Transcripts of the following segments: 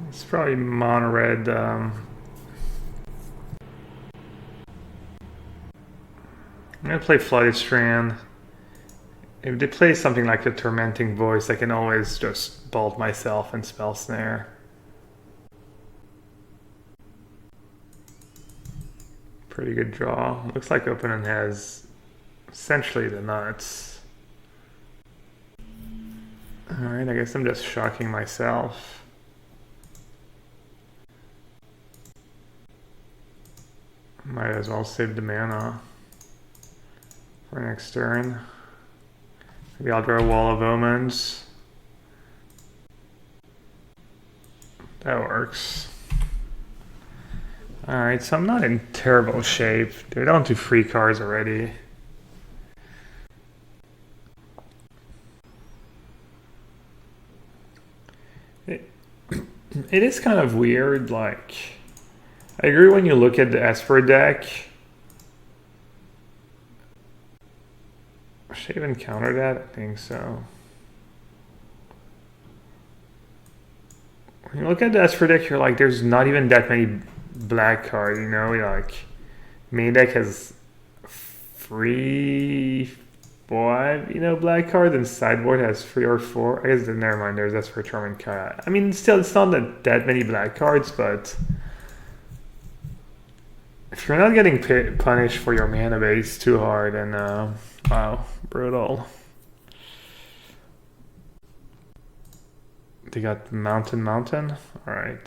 It's probably mono red. I'm gonna play Flooded Strand. If they play something like the Tormenting Voice, I can always just bolt myself and Spell Snare. Pretty good draw. Looks like opponent has essentially the nuts. Alright, I guess I'm just shocking myself. Might as well save the mana for next turn. Maybe I'll draw a Wall of Omens. That works. Alright, so I'm not in terrible shape. They're down to 3 cards already. It is kind of weird, like... I agree when you look at the Esper deck. Should I even counter that? I think so. When you look at the Esper deck, you're like, there's not even that many black cards, you know? Like, main deck has 3, 5, you know, black cards, and sideboard has 3 or 4. I guess, never mind, there's Esper Charm and Kaya. I mean, still, it's not that many black cards, but... if you're not getting punished for your mana base too hard, then wow, brutal. They got Mountain. Alright.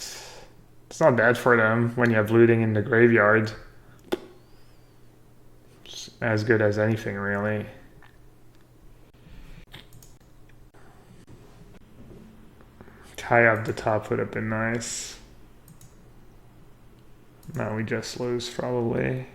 It's not bad for them when you have looting in the graveyard. It's as good as anything, really. Tie up the top would have been nice. No, we just lose, probably.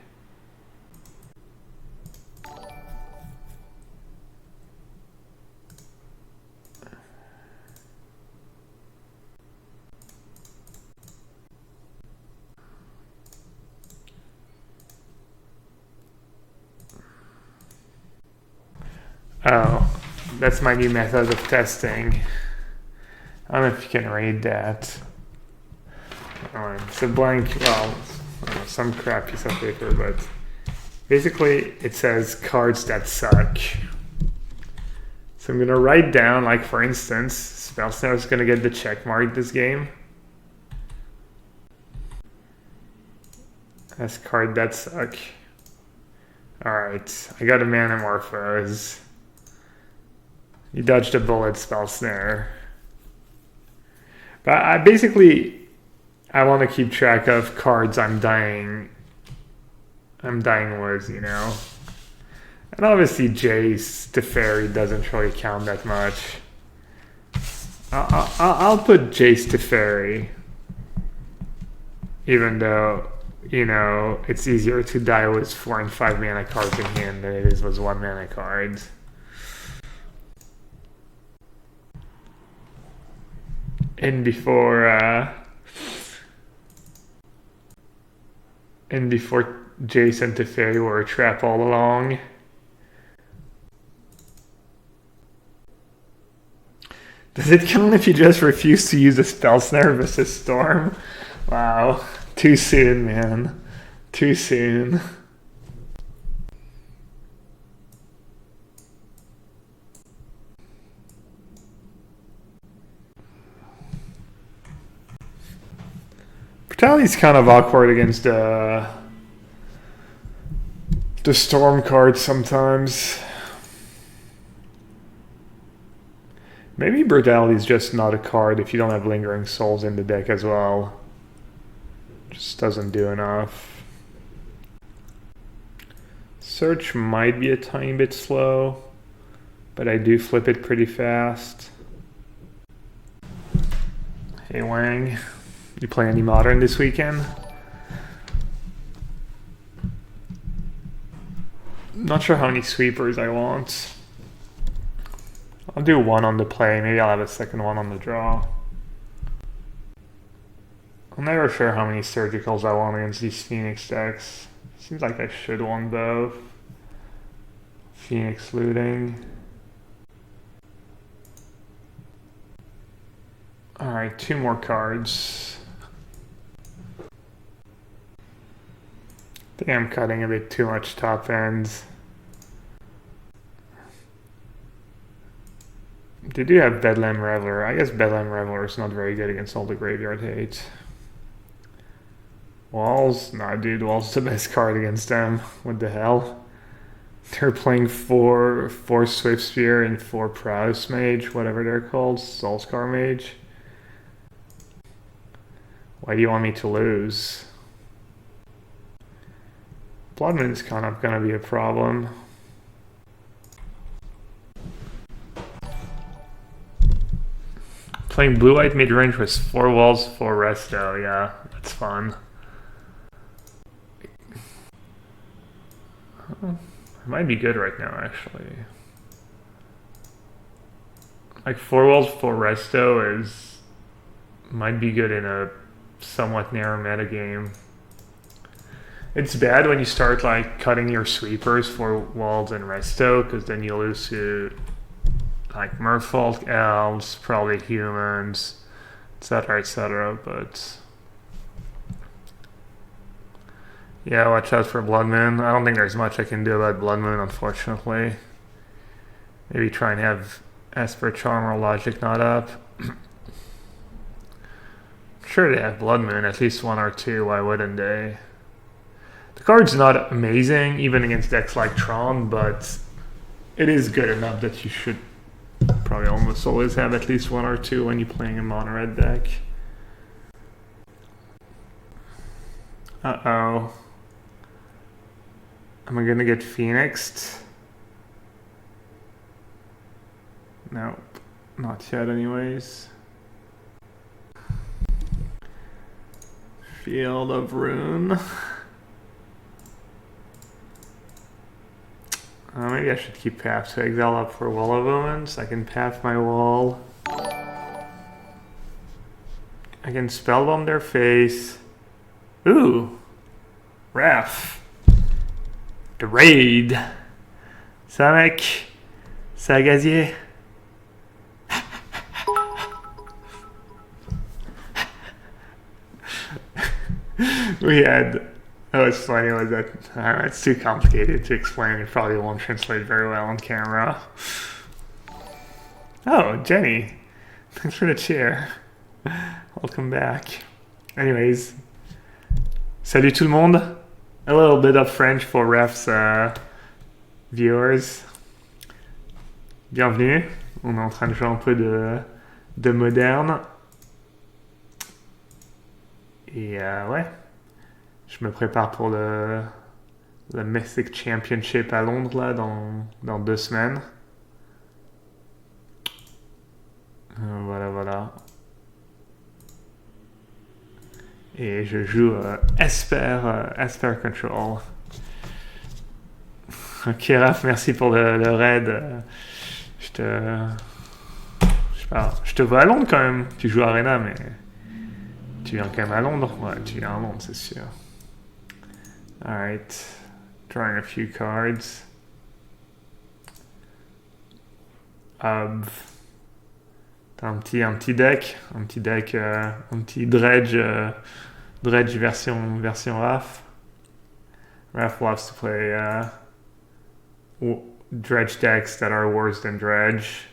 Oh, that's my new method of testing. I don't know if you can read that. It's a blank, well, I don't know, some crap piece of paper, but basically it says cards that suck. So I'm gonna write down, like, for instance, Spell Snare is gonna get the check mark this game. That's card that suck. Alright, I got a Manamorphose. You dodged a bullet, Spell Snare. But I want to keep track of cards I'm dying with, you know. And obviously Jace Teferi doesn't really count that much. I'll put Jace Teferi, even though, you know, it's easier to die with 4 and 5 mana cards in hand than it is with 1 mana cards. And before Jason Teferi were a trap all along. Does it count if you just refuse to use a Spell Snare versus Storm? Wow, too soon, man. Too soon. Brutality's kind of awkward against the Storm card sometimes. Maybe Brutality is just not a card if you don't have Lingering Souls in the deck as well. Just doesn't do enough. Search might be a tiny bit slow, but I do flip it pretty fast. Hey Wang, you play any Modern this weekend? Not sure how many sweepers I want. I'll do 1 on the play, maybe I'll have a second one on the draw. I'm never sure how many surgicals I want against these Phoenix decks. Seems like I should want both. Phoenix looting. Alright, 2 more cards. I think I'm cutting a bit too much top ends. They do have Bedlam Reveler. I guess Bedlam Reveler is not very good against all the graveyard hate. Walls? Nah, dude, Walls is the best card against them. What the hell? They're playing 4 Swift Spear and 4 Prowess Mage, whatever they're called, Soulscar Mage. Why do you want me to lose? Bloodmoon is kind of gonna be a problem. Playing blue-white mid-range with 4 walls, 4 resto, yeah, that's fun. It might be good right now, actually. Like 4 walls, 4 resto might be good in a somewhat narrow metagame. It's bad when you start like cutting your sweepers for walls and resto, because then you lose to like merfolk, elves, probably humans, etc., but yeah, watch out for Bloodmoon. I don't think there's much I can do about Bloodmoon, unfortunately. Maybe try and have Esper Charm or Logic not up. Sure, they have Bloodmoon, at least 1 or 2, why wouldn't they? The card's not amazing, even against decks like Tron, but it is good enough that you should probably almost always have at least 1 or 2 when you're playing a mono-red deck. Uh-oh. Am I gonna get Phoenixed? Nope, not yet anyways. Field of Ruin. Maybe I should keep Path to Exile up for Wall of Omens. I can Path my wall. I can Spellbomb their face. Ooh! Ref. The Raid. Ça mec? Ça gazier? We had... Oh, it's funny, was that it's too complicated to explain. It probably won't translate very well on camera. Oh, Jenny. Thanks for the chair. Welcome back. Anyways. Salut tout le monde. A little bit of French for refs viewers. Bienvenue. On est en train de jouer un peu de moderne. Et ouais. Je me prépare pour le Mythic Championship à Londres là, dans 2 semaines. Voilà. Et je joue Esper Control. Ok Raph, merci pour le raid. Je te vois à Londres quand même. Tu joues à Arena, mais tu viens quand même à Londres. Ouais, tu viens à Londres, c'est sûr. Alright, drawing a few cards. T'as un petit deck, un petit dredge version Raph. Raph loves to play dredge decks that are worse than dredge.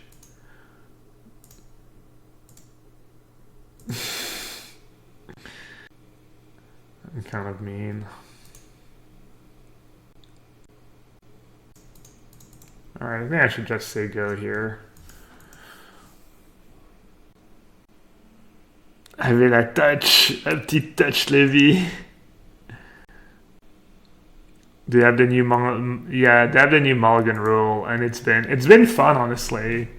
I'm kind of mean. Alright, I think I should just say go here. Avait la petite touch Levy. They have the new they have the new mulligan rule, and it's been fun, honestly.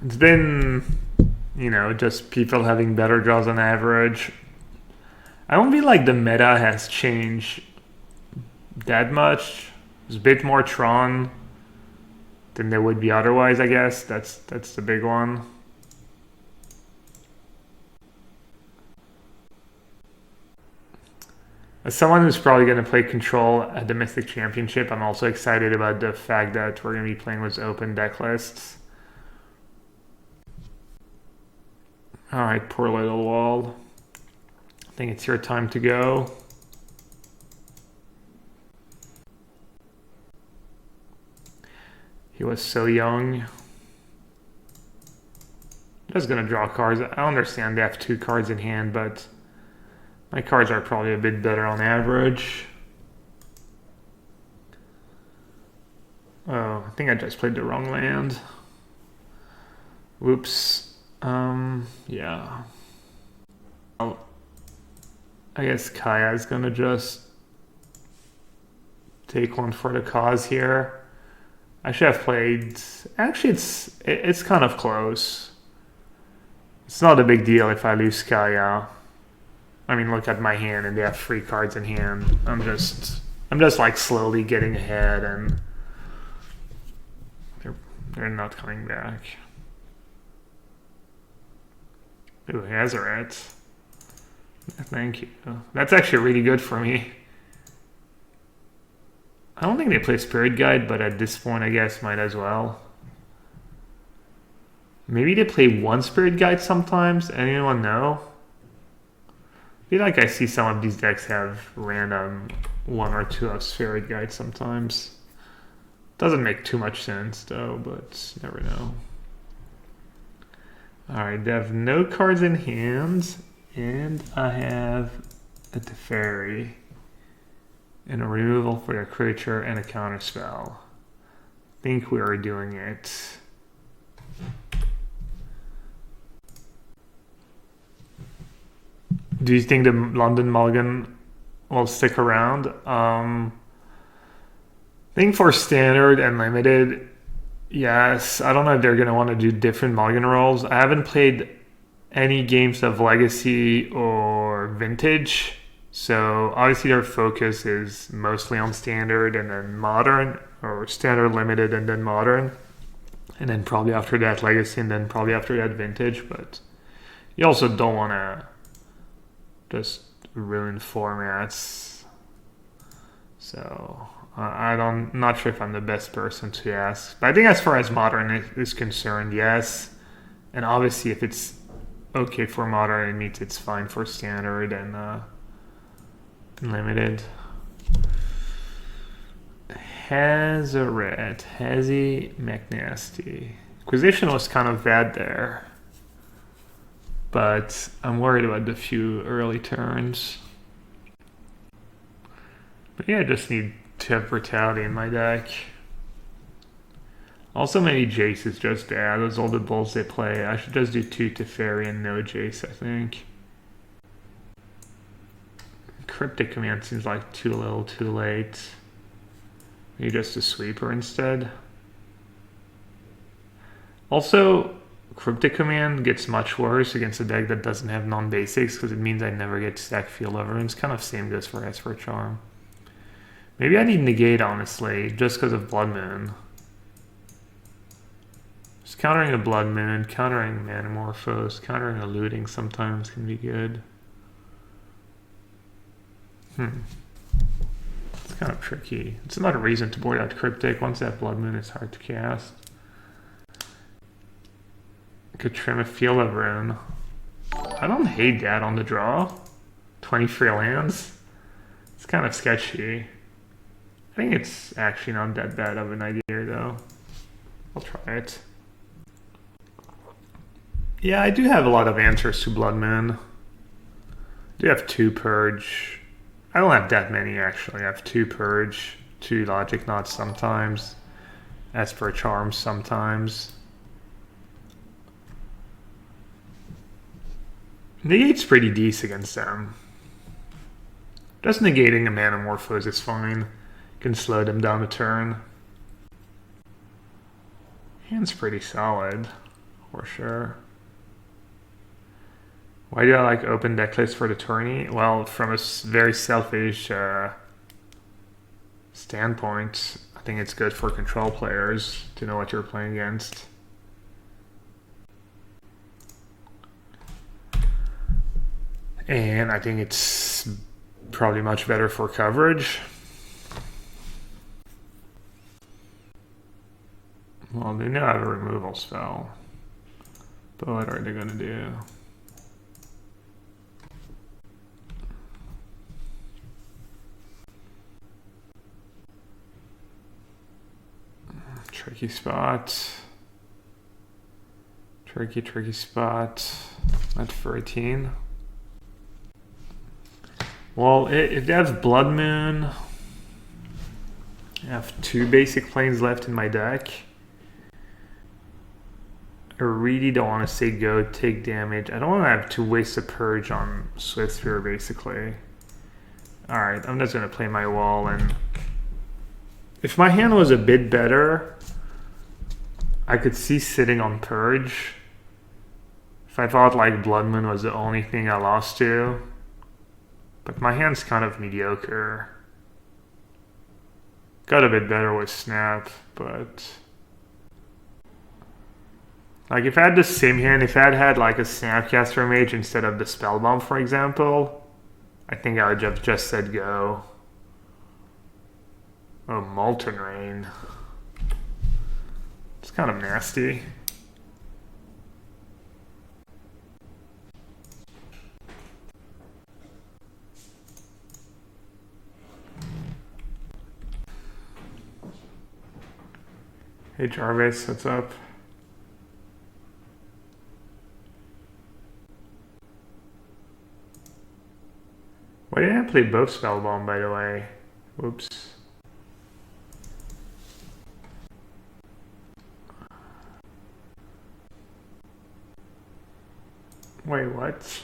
It's been, just people having better draws on average. I don't feel like the meta has changed that much. There's a bit more Tron than there would be otherwise, I guess. That's the big one. As someone who's probably going to play Control at the Mythic Championship, I'm also excited about the fact that we're going to be playing with open deck lists. Alright, poor little wall. I think it's your time to go. He was so young. Just gonna draw cards. I understand they have 2 cards in hand, but my cards are probably a bit better on average. Oh, I think I just played the wrong land. Whoops. Yeah. Well, I guess Kaya's gonna just take one for the cause here. I should have played. Actually, it's kind of close. It's not a big deal if I lose Kaya. I mean, look at my hand, and they have 3 cards in hand. I'm just like slowly getting ahead, and they're not coming back. Ooh, Hazaret. Thank you. That's actually really good for me. I don't think they play Spirit Guide, but at this point, I guess might as well. Maybe they play 1 Spirit Guide sometimes. Anyone know? I feel like I see some of these decks have random 1 or 2 of Spirit Guide sometimes. Doesn't make too much sense though, but you never know. Alright, they have no cards in hand, and I have a Teferi. And a removal for a creature and a counter spell. I think we are doing it. Do you think the London Mulligan will stick around? I think for standard and limited, yes. I don't know if they're going to want to do different Mulligan rolls. I haven't played any games of Legacy or Vintage. So obviously their focus is mostly on standard and then modern, or standard limited and then modern. And then probably after that Legacy, and then probably after that Vintage. But you also don't want to just ruin formats. So I'm not sure if I'm the best person to ask. But I think as far as modern is concerned, yes. And obviously if it's okay for modern, it means it's fine for standard and limited. Hazaret, Hazy McNasty. Acquisition was kind of bad there, but I'm worried about the few early turns. But yeah, I just need to have Brutality in my deck. Also, maybe Jace is just bad. Those all the bulls they play. I should just do 2 Teferi and no Jace, I think. Cryptic Command seems like too little, too late. Maybe just a sweeper instead. Also, Cryptic Command gets much worse against a deck that doesn't have non-basics, because it means I never get stack Field of Runes. Kind of same goes for Esper Charm. Maybe I need Negate, honestly, just because of Blood Moon. Just countering a Blood Moon, countering Manamorphose, countering a Looting sometimes can be good. It's kind of tricky. It's another reason to board out Cryptic. Once that Blood Moon is hard to cast. Could trim a Field of Rune. I don't hate that on the draw. 23 lands. It's kind of sketchy. I think it's actually not that bad of an idea though. I'll try it. Yeah, I do have a lot of answers to Blood Moon. I do have 2 Purge. I don't have that many actually. I have 2 Purge, 2 Logic Knots sometimes, Esper Charms sometimes. Negate's pretty decent against them. Just negating a Manamorphose is fine. Can slow them down a turn. Hand's pretty solid, for sure. Why do I like open decklist for the tourney? Well, from a very selfish standpoint, I think it's good for control players to know what you're playing against. And I think it's probably much better for coverage. Well, they know I have a removal spell. But what are they going to do? Tricky spot. Tricky spot. At 13. Well, it has Blood Moon. I have 2 basic planes left in my deck. I really don't want to say go take damage. I don't want to have to waste a purge on Swift Sphere, basically. Alright, I'm just going to play my wall, and if my hand was a bit better, I could see sitting on purge. If I thought like Blood Moon was the only thing I lost to. But my hand's kind of mediocre. Got a bit better with Snap, but like if I had the same hand, if I had had like a Snapcaster Mage instead of the Spellbomb, for example, I think I would have just said go. Oh, Molten Rain. It's kind of nasty. Hey Jarvis, what's up? Why didn't I play both Spellbomb, by the way? Whoops. Wait, what?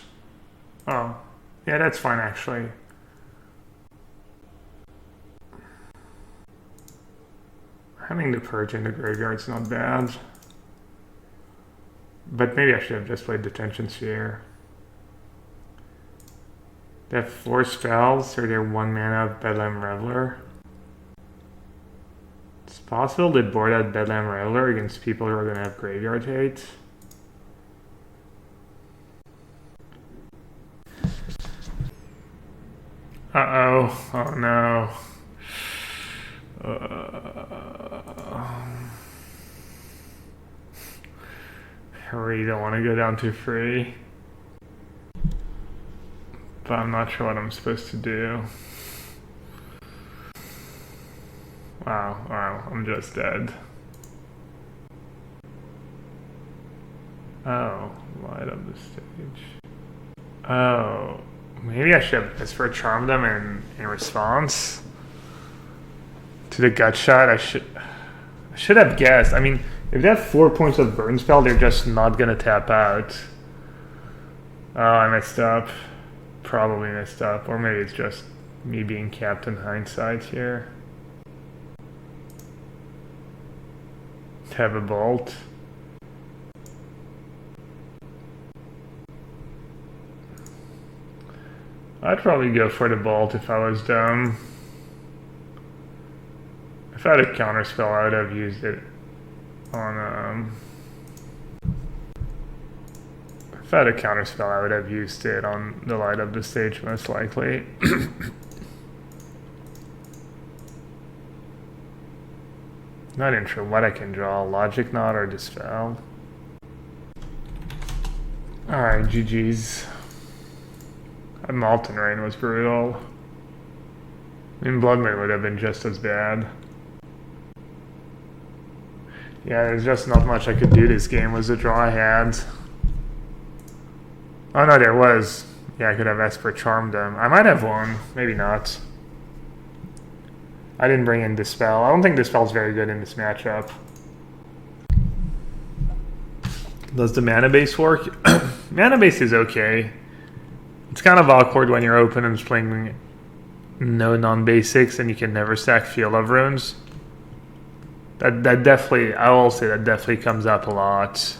Oh, yeah, that's fine actually. Having the Purge in the graveyard's not bad. But maybe I should have just played Detention Sphere. They have 4 spells, or they're 1 mana of Bedlam Reveler. It's possible they board out Bedlam Reveler against people who are going to have graveyard hate. Uh-oh. Oh no. I really don't want to go down to free. But I'm not sure what I'm supposed to do. Wow, I'm just dead. Oh, light up the stage. Oh, maybe I should have Esper Charmed them in response to the gut shot. I should have guessed. I mean, if they have 4 points of burn spell, they're just not gonna tap out. Oh, I messed up. Probably messed up, or maybe it's just me being Captain Hindsight here. Have a bolt. I'd probably go for the bolt if I was dumb. If I had a counterspell, I would have used it on if I had a counterspell, I would have used it on the light of the stage most likely. Not even sure what I can draw. Logic Knot or Dispel. Alright, GG's. That Molten Rain was brutal. I mean, Blood Moon would have been just as bad. Yeah, there's just not much I could do this game. Was the draw I had. Oh no, there was. Yeah, I could have Esper Charmed them. I might have won. Maybe not. I didn't bring in Dispel. I don't think Dispel's very good in this matchup. Does the mana base work? Mana base is okay. It's kind of awkward when your opponent's playing no non-basics and you can never stack Field of Runes. That definitely, I will say that definitely comes up a lot.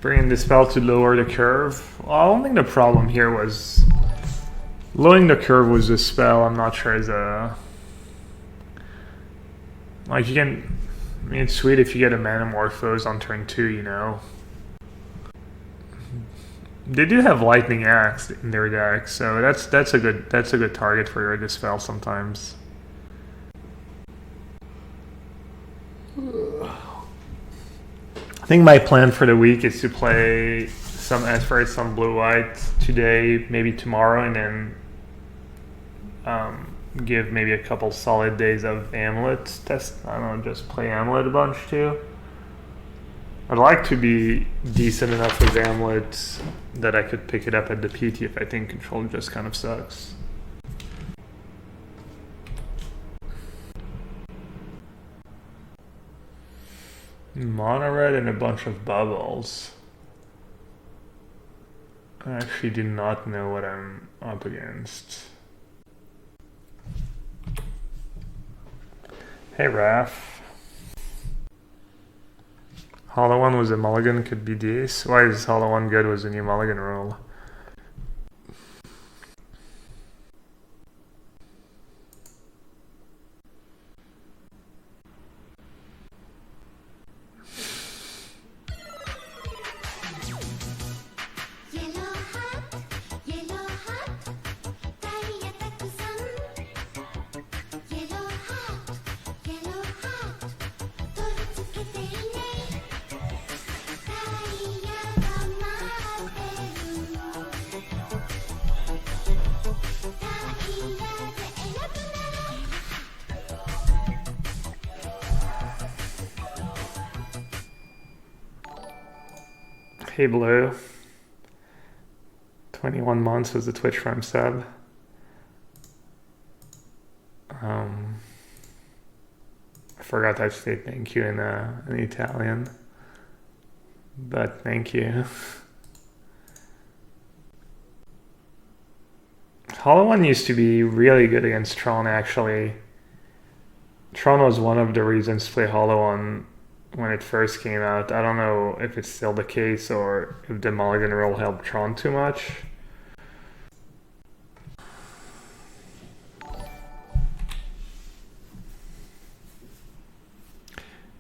Bringing the spell to lower the curve. Well, I don't think the problem here was lowering the curve was the spell. I'm not sure is a like you can. I mean, it's sweet if you get a Manamorphose on turn 2. You know, they do have Lightning Axe in their deck, so that's a good target for your Dispel sometimes. I think my plan for the week is to play some Esper, some Blue-White today, maybe tomorrow, and then give maybe a couple solid days of amulet test. I don't know, just play amulet a bunch too. I'd like to be decent enough with amulet that I could pick it up at the PT if I think control just kind of sucks. Mono red and a bunch of bubbles. I actually do not know what I'm up against. Hey Raph. Hollow one was a mulligan, could be this. Why is Hollow one good with the new mulligan rule? Hey Blue. 21 months was the Twitch Prime sub. I forgot to say thank you in Italian. But thank you. Hollow one used to be really good against Tron actually. Tron was one of the reasons to play Hollow one when it first came out. I don't know if it's still the case or if the mulligan rule helped Tron too much.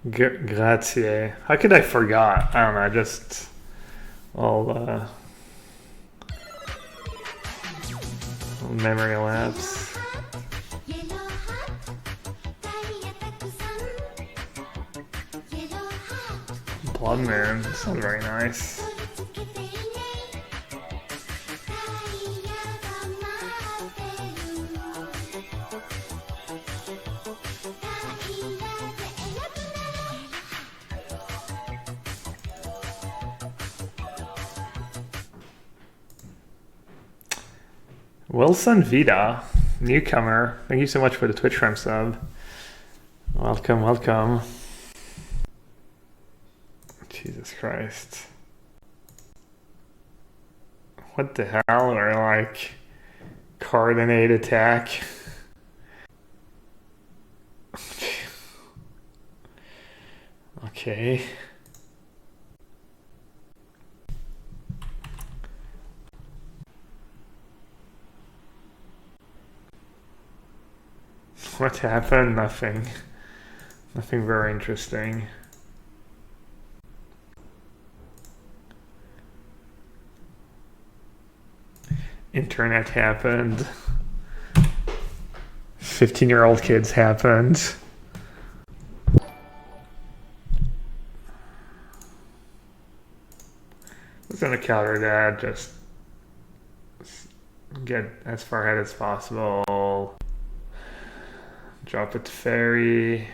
Grazie. How could I forgot? I don't know, I just all memory lapse. Bloodman, that sounds very nice. Wilson Vida, newcomer. Thank you so much for the Twitch Prime sub. Welcome, welcome. Jesus Christ. What the hell? Or like coordinate attack? Okay. What happened? Nothing. Nothing very interesting. Internet happened. 15-year-old kids happened. What's gonna counter that? Just get as far ahead as possible. Drop it to fairy.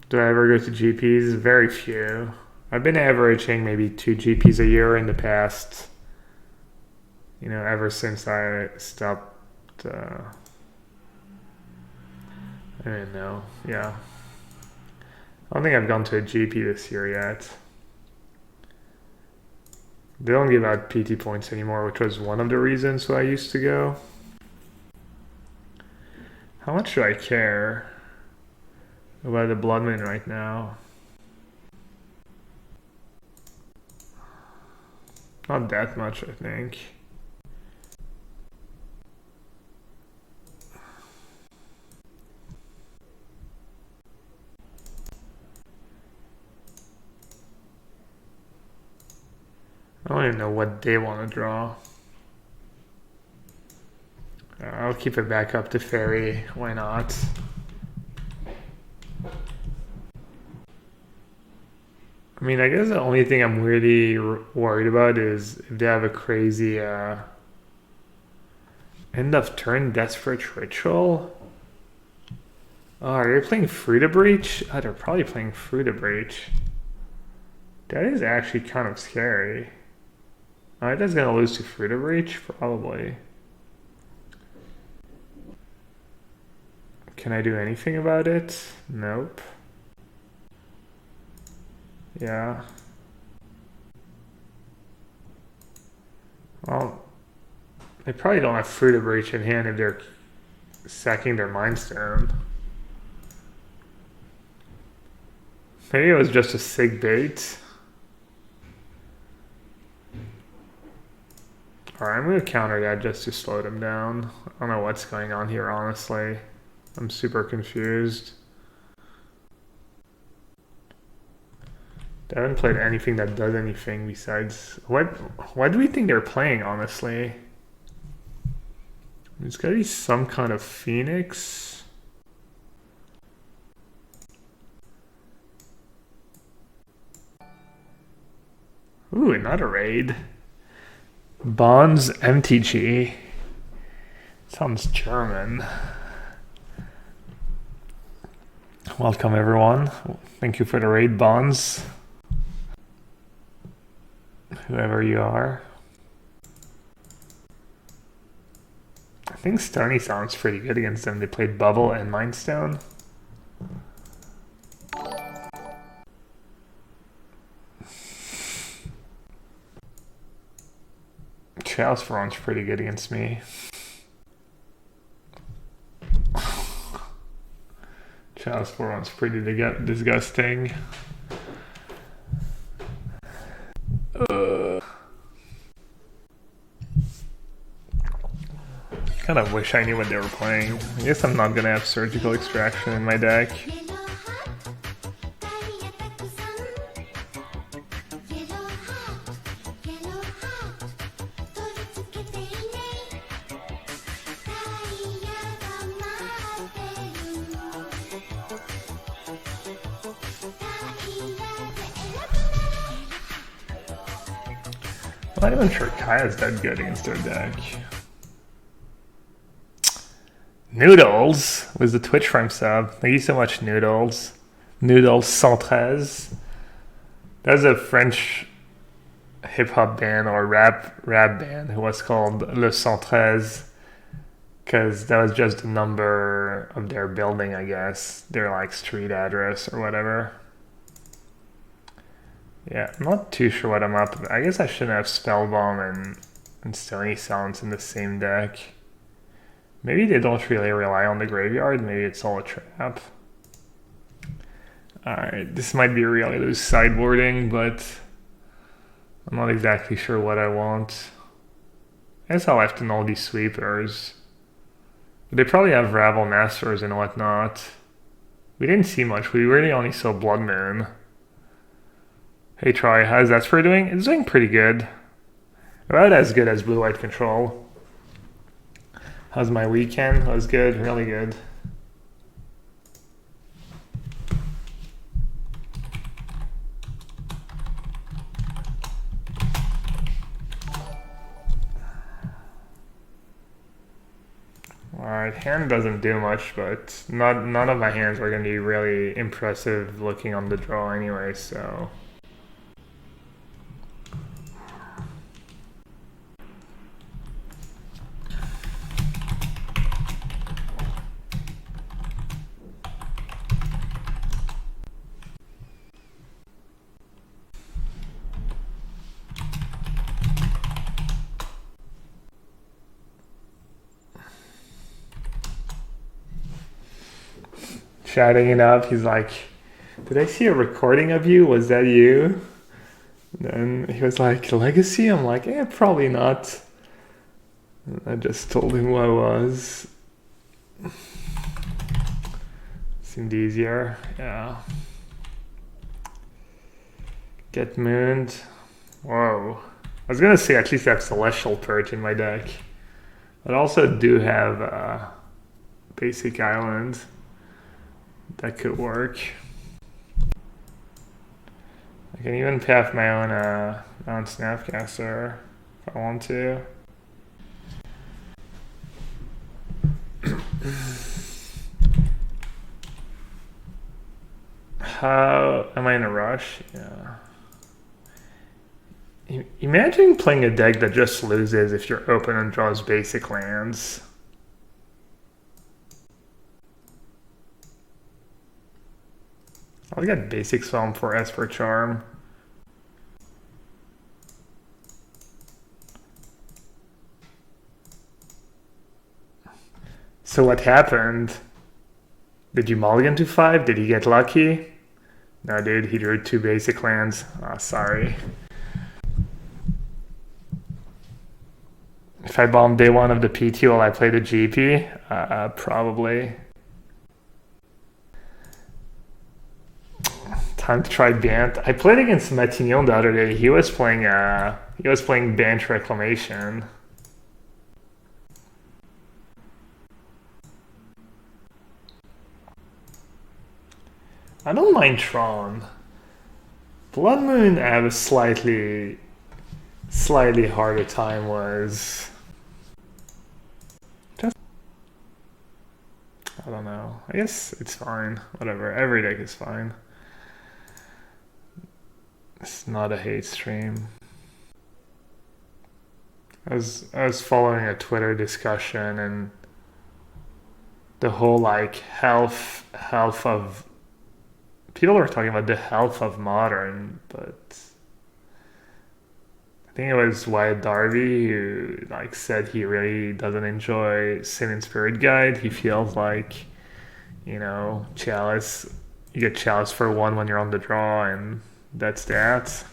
Do I ever go to GPs? Very few. I've been averaging maybe 2 GPs a year in the past, you know, ever since I stopped, I don't know, yeah. I don't think I've gone to a GP this year yet. They don't give out PT points anymore, which was one of the reasons why I used to go. How much do I care about the Bloodman right now? Not that much, I think. I don't even know what they want to draw. I'll keep it back up to fairy. Why not? I mean, I guess the only thing I'm really worried about is if they have a crazy end of turn desperate ritual. Oh, are they playing Fruit of Breach? Oh, they're probably playing Fruit of Breach. That is actually kind of scary. Alright, that's gonna lose to Fruit of Breach? Probably. Can I do anything about it? Nope. Yeah. Well, they probably don't have Fruit of Breach in hand if they're sacking their Mind Stone. Maybe it was just a sig bait. Alright, I'm gonna counter that just to slow them down. I don't know what's going on here, honestly. I'm super confused. They haven't played anything that does anything besides... What do we think they're playing, honestly? It's gotta be some kind of Phoenix. Ooh, another raid. Bonds MTG. Sounds German. Welcome everyone. Thank you for the raid, Bonds. Whoever you are. I think Stony sounds pretty good against them. They played Bubble and Mind Stone. Chaos Front's pretty good against me. Chaos Front's pretty disgusting. Kind of wish I knew what they were playing. I guess I'm not gonna have Surgical Extraction in my deck. I'm not even sure Kaya's that good against their deck. Noodles was the Twitch Prime sub. Thank you so much, Noodles. Noodles 113. That's a French hip hop band or rap band who was called Le 113 because that was just the number of their building, I guess. Their like street address or whatever. Yeah, I'm not too sure what I'm up. I guess I shouldn't have Spellbomb and Stony Sounds in the same deck. Maybe they don't really rely on the graveyard. Maybe it's all a trap. Alright, this might be really loose sideboarding, but I'm not exactly sure what I want. I guess I'll have to know these sweepers. But they probably have Ravel Masters and whatnot. We didn't see much. We really only saw Blood Moon. Hey Troy, how's Esper doing? It's doing pretty good. About as good as Blue-White Control. How's my weekend? That was good, really good. Alright, hand doesn't do much, but none of my hands are going to be really impressive looking on the draw anyway, so... Chatting it up, he's like, did I see a recording of you? Was that you? And then he was like, Legacy? I'm like, probably not. And I just told him who I was. Seemed easier, yeah. Get mooned. Whoa. I was gonna say at least I have Celestial Perch in my deck. But I also do have Basic Island. That could work. I can even path my own Snapcaster if I want to. How am I in a rush? Yeah. Imagine playing a deck that just loses if your opponent draws basic lands. I'll get basic Psalm for Esper Charm. So what happened? Did you mulligan to 5? Did he get lucky? No, dude, he drew 2 basic lands. Oh, sorry. If I bomb day 1 of the PT while I play the GP, probably. Time to try Bant. I played against Matignon the other day. He was playing Bant Reclamation. I don't mind Tron. Blood Moon I have a slightly harder time was. I don't know. I guess it's fine. Whatever. Every deck is fine. It's not a hate stream. I was following a Twitter discussion and the whole like health of people were talking about the health of Modern, but I think it was Wyatt Darby who like said he really doesn't enjoy Sin and Spirit Guide. He feels like, you know, Chalice, you get Chalice for 1 when you're on the draw, and that's that.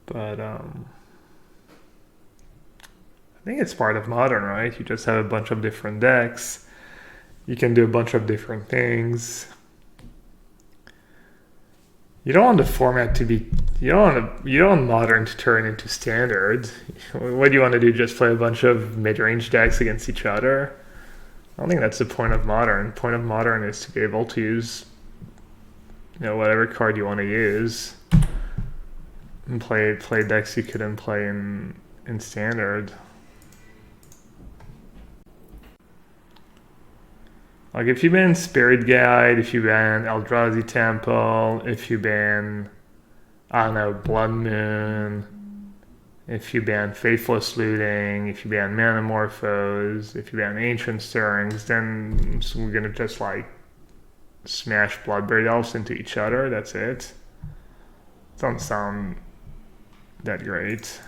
But I think it's part of Modern, right? You just have a bunch of different decks. You can do a bunch of different things. You don't want the format to be. You don't want Modern to turn into Standard. What do you want to do? Just play a bunch of mid-range decks against each other? I don't think that's the point of Modern. The point of Modern is to be able to use, you know, whatever card you want to use, and play decks you couldn't play in Standard. Like if you ban Spirit Guide, if you ban Eldrazi Temple, if you ban, I don't know, Blood Moon, if you ban Faithless Looting, if you ban Manamorphose, if you ban Ancient Stirrings, then we're gonna just like smash Bloodbraid Elves into each other, that's it. Doesn't sound that great.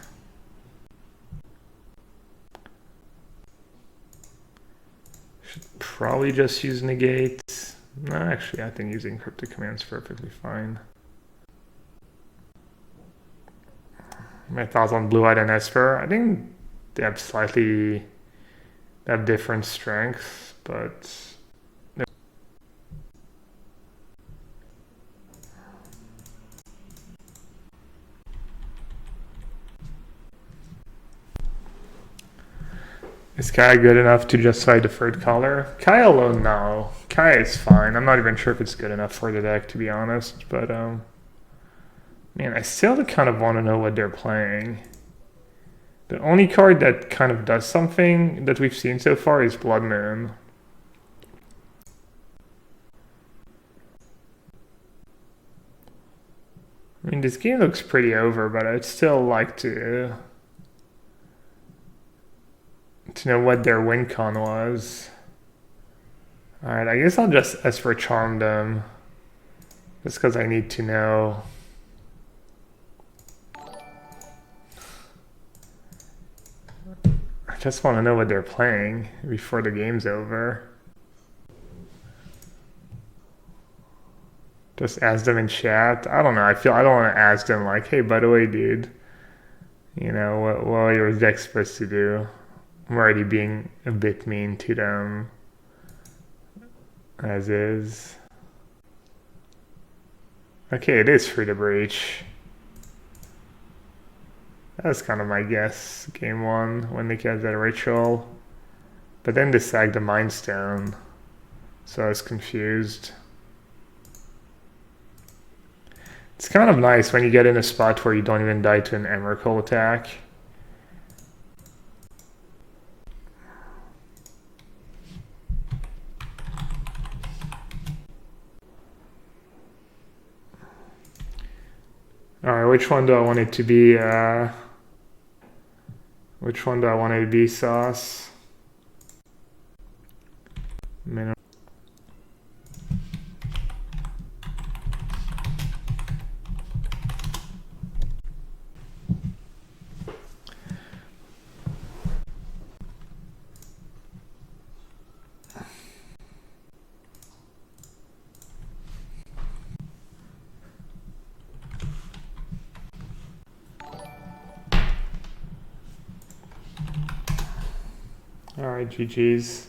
Probably just use negate. No, actually, I think using cryptic commands is perfectly fine. My thoughts on Blue-Eyed and Esper. I think they have different strengths, but is Kai good enough to justify deferred color? Kai alone, no. Kai is fine. I'm not even sure if it's good enough for the deck, to be honest. But, man, I still kind of want to know what they're playing. The only card that kind of does something that we've seen so far is Blood Moon. I mean, this game looks pretty over, but I'd still like to know what their win con was. Alright, I guess I'll just Esper Charm them. Just because I need to know. I just want to know what they're playing before the game's over. Just ask them in chat. I don't know. I don't want to ask them like, hey, by the way, dude, you know, what are your decks supposed to do? I'm already being a bit mean to them as is. Okay, it is Free to Breach. That was kind of my guess, game 1, when they had that ritual. But then they sagged the Mind Stone, so I was confused. It's kind of nice when you get in a spot where you don't even die to an Emrakul attack. Alright, which one do I want it to be? Which one do I want it to be, Sauce? Minimum. Alright, GG's.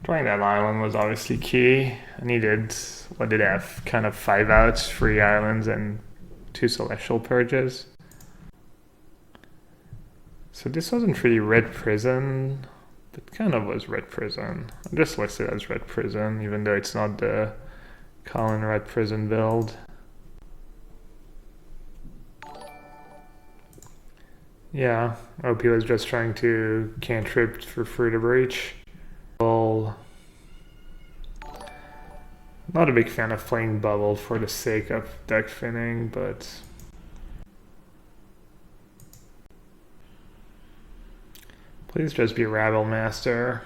Playing that island was obviously key. I needed, what did I have? Kind of 5 outs, 3 islands, and 2 celestial purges. So this wasn't really red prison, but kind of was red prison. I just listed it as red prison, even though it's not the Colin red prison build. Yeah, OP was just trying to cantrip for free to breach. Well, not a big fan of playing bubble for the sake of deck finning, but please just be Rabble Master.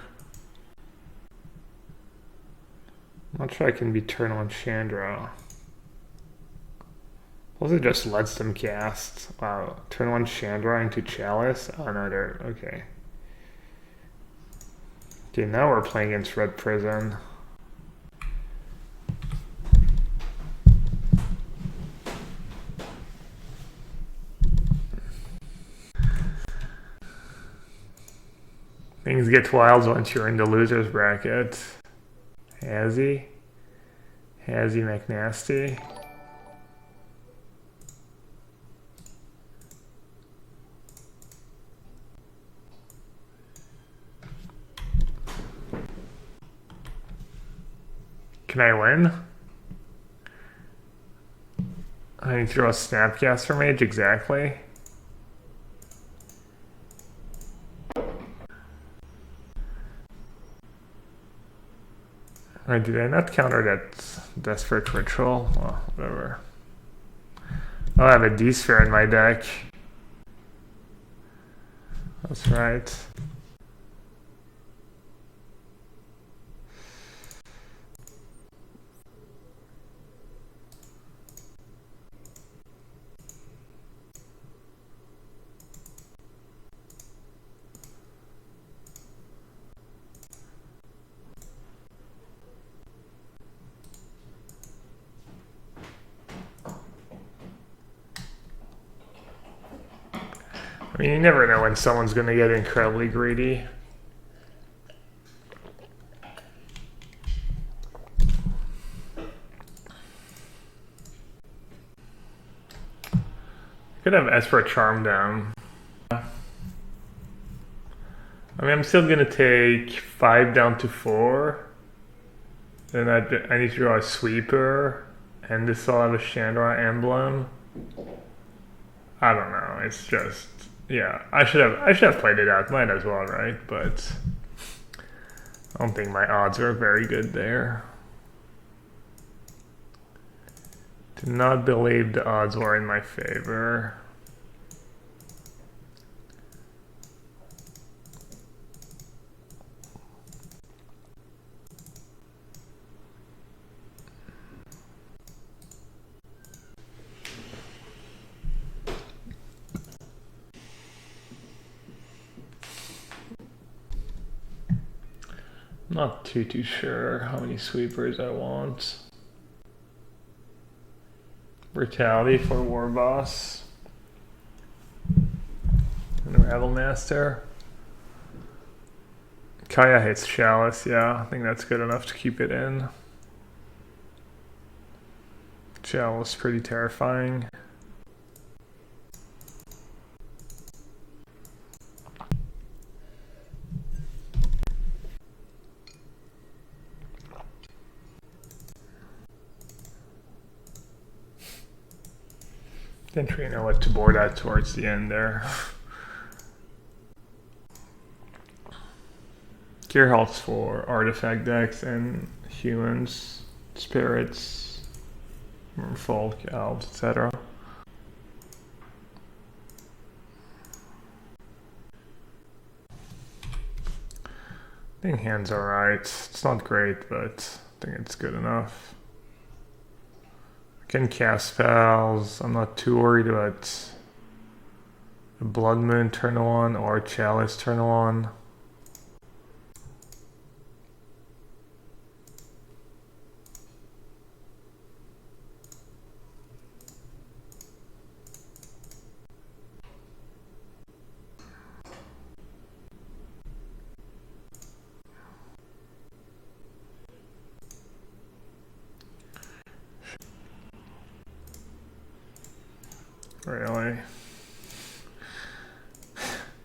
I'm not sure I can be turn on Chandra. Plus it just lets them cast. Wow, turn on Chandra into Chalice? Oh no, they're okay. Dude, now we're playing against Red Prison. Things get wild once you're in the loser's bracket. Hazzy McNasty. Can I win? I need to draw a Snapcaster Mage, exactly. Alright, did I not counter that Desperate Ritual? Well, whatever. Oh, I have a D-Sphere in my deck. That's right. I mean, you never know when someone's going to get incredibly greedy. Could have Esper Charm down. I mean, I'm still going to take 5 down to 4. Then I need to draw a Sweeper. And this will have a Chandra emblem. I don't know. It's just... yeah, I should have played it out. Might as well, right? But I don't think my odds are very good there. Do not believe the odds were in my favor. Not too sure how many sweepers I want. Brutality for War Boss. And Rabble Master. Kaya hits Chalice, yeah. I think that's good enough to keep it in. Chalice pretty terrifying. Didn't really know what to board at towards the end there. Gear helps for artifact decks and humans, spirits, folk, elves, etc. I think hand's alright. It's not great, but I think it's good enough. I can cast spells. I'm not too worried about Blood Moon turn 1 or Chalice turn 1. Really?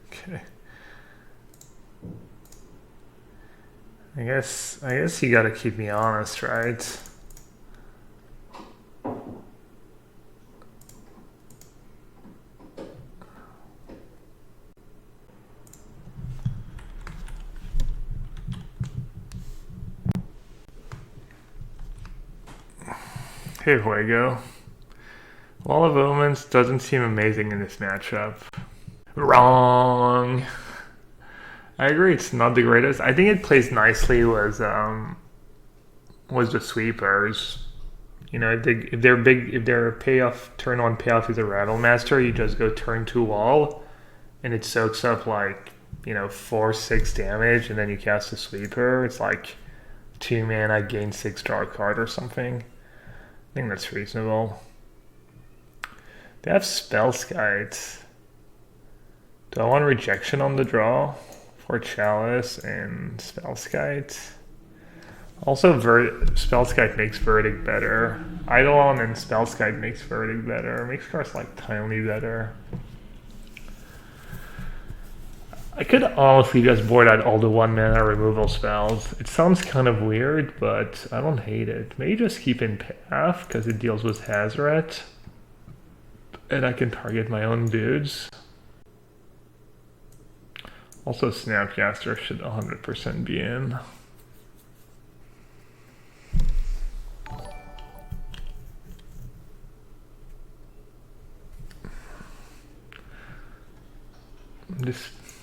Okay. I guess you gotta keep me honest, right? Hey, Fuego. Wall of Omens doesn't seem amazing in this matchup. Wrong. I agree, it's not the greatest. I think it plays nicely was the sweepers. You know, if their payoff turn 1 payoff is a Rattle Master, you just go turn 2 wall, and it soaks up like 4-6 damage, and then you cast a sweeper. It's like 2 mana, gain 6, draw a card or something. I think that's reasonable. They have Spellskite. Do I want Rejection on the draw for Chalice and Spellskite? Also, Spellskite makes Verdict better. Eidolon and Spellskite makes Verdict better. Makes cards like Timely better. I could honestly just board out all the 1 mana removal spells. It sounds kind of weird, but I don't hate it. Maybe just keep in Path because it deals with Hazoret. And I can target my own dudes. Also, Snapcaster should 100% be in.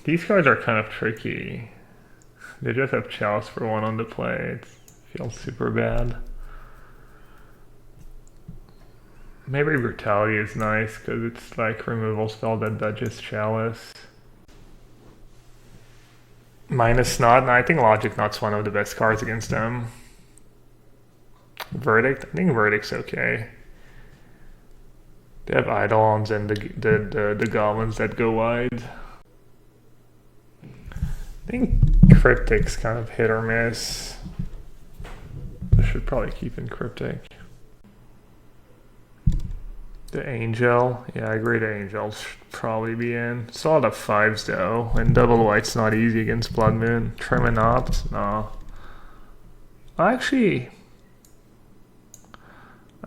These cards are kind of tricky. They just have Chalice for 1 on the play. It feels super bad. Maybe Brutality is nice because it's like removal spell that dodges Chalice. Minus Knot, and I think Logic Knot's one of the best cards against them. Verdict, I think Verdict's okay. They have Eidolons and the goblins that go wide. I think Cryptic's kind of hit or miss. I should probably keep in Cryptic. The Angel, yeah, I agree. The Angel should probably be in. It's a lot of 5s though, and double white's not easy against Blood Moon. Trim and Opt, no. Actually,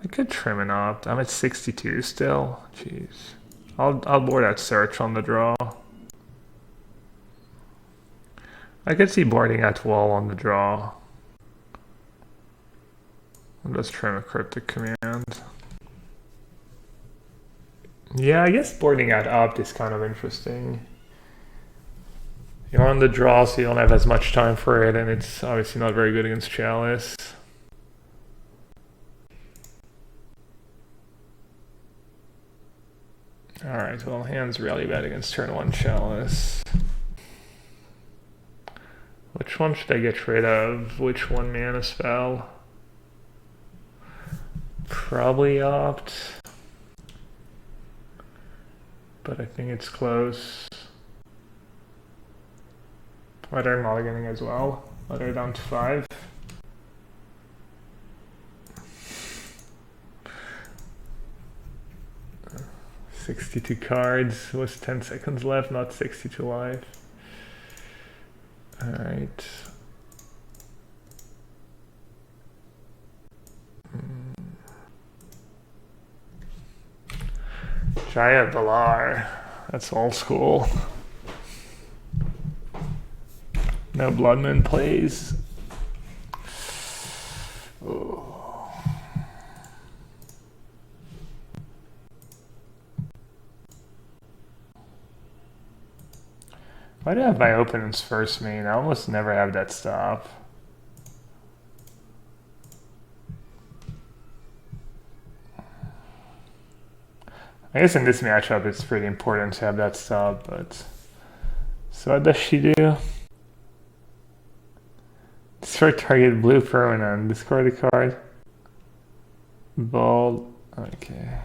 I could Trim and Opt. I'm at 62 still. Jeez, I'll board that Search on the draw. I could see boarding at Wall on the draw. I'll just trim a Cryptic Command. Yeah, I guess boarding at Opt is kind of interesting. You're on the draw, so you don't have as much time for it, and it's obviously not very good against Chalice. Alright, well, hand's really bad against turn 1 Chalice. Which one should I get rid of? Which 1 mana spell? Probably Opt. But I think it's close. Are they mulliganing as well? Are they down to 5? $62 cards with 10 seconds left, not 62 life. Alright. Jaya Balar. That's old school. No Bloodman plays. Oh. Why do I have my opponent's first main? I almost never have that stop. I guess in this matchup it's pretty important to have that stop, but... So what does she do? Destroy target blue permanent. Discard the card. Bold. Okay.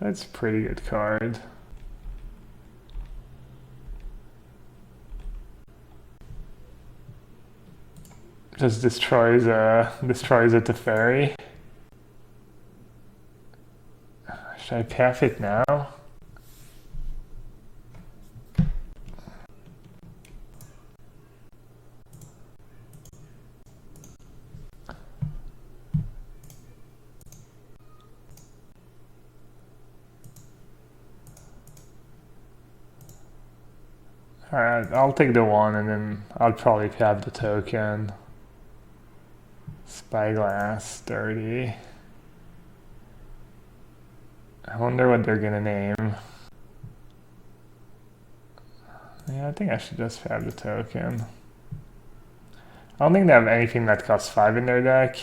That's a pretty good card. Just destroys a Teferi. Should I path it now? Alright, I'll take the 1 and then I'll probably have the token. Spyglass, dirty. I wonder what they're gonna name. Yeah, I think I should just have the token. I don't think they have anything that costs 5 in their deck.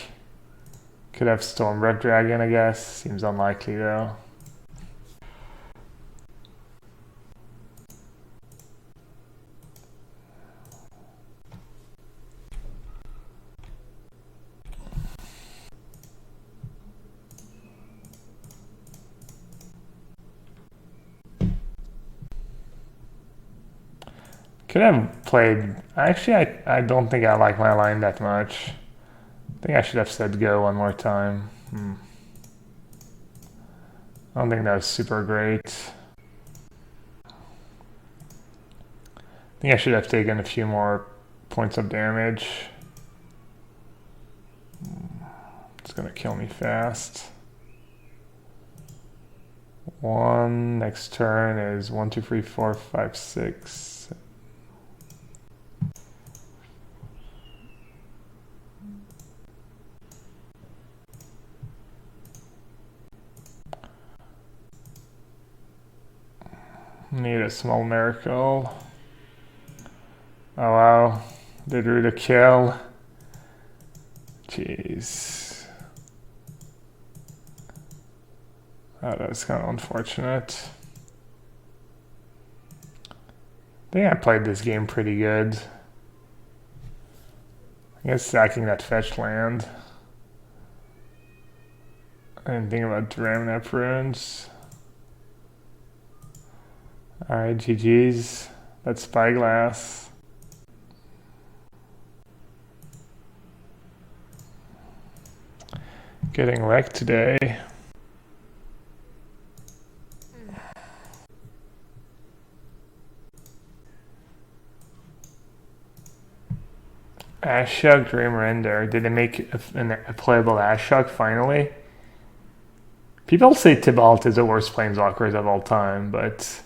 Could have Storm Red Dragon, I guess. Seems unlikely though. Could have played... Actually, I don't think I like my line that much. I think I should have said go one more time. I don't think that was super great. I think I should have taken a few more points of damage. It's gonna kill me fast. 1, next turn is 1, 2, 3, 4, 5, 6. Need a small miracle. Oh wow, they drew the kill. Jeez. Oh, that's kind of unfortunate. I think I played this game pretty good. I guess sacking that fetch land. I didn't think about Ramnap runes. Alright, GG's. That's Spyglass. Getting wrecked today. Ashok Dream Render. Did they make a playable Ashok finally? People say Tibalt is the worst planeswalkers of all time, but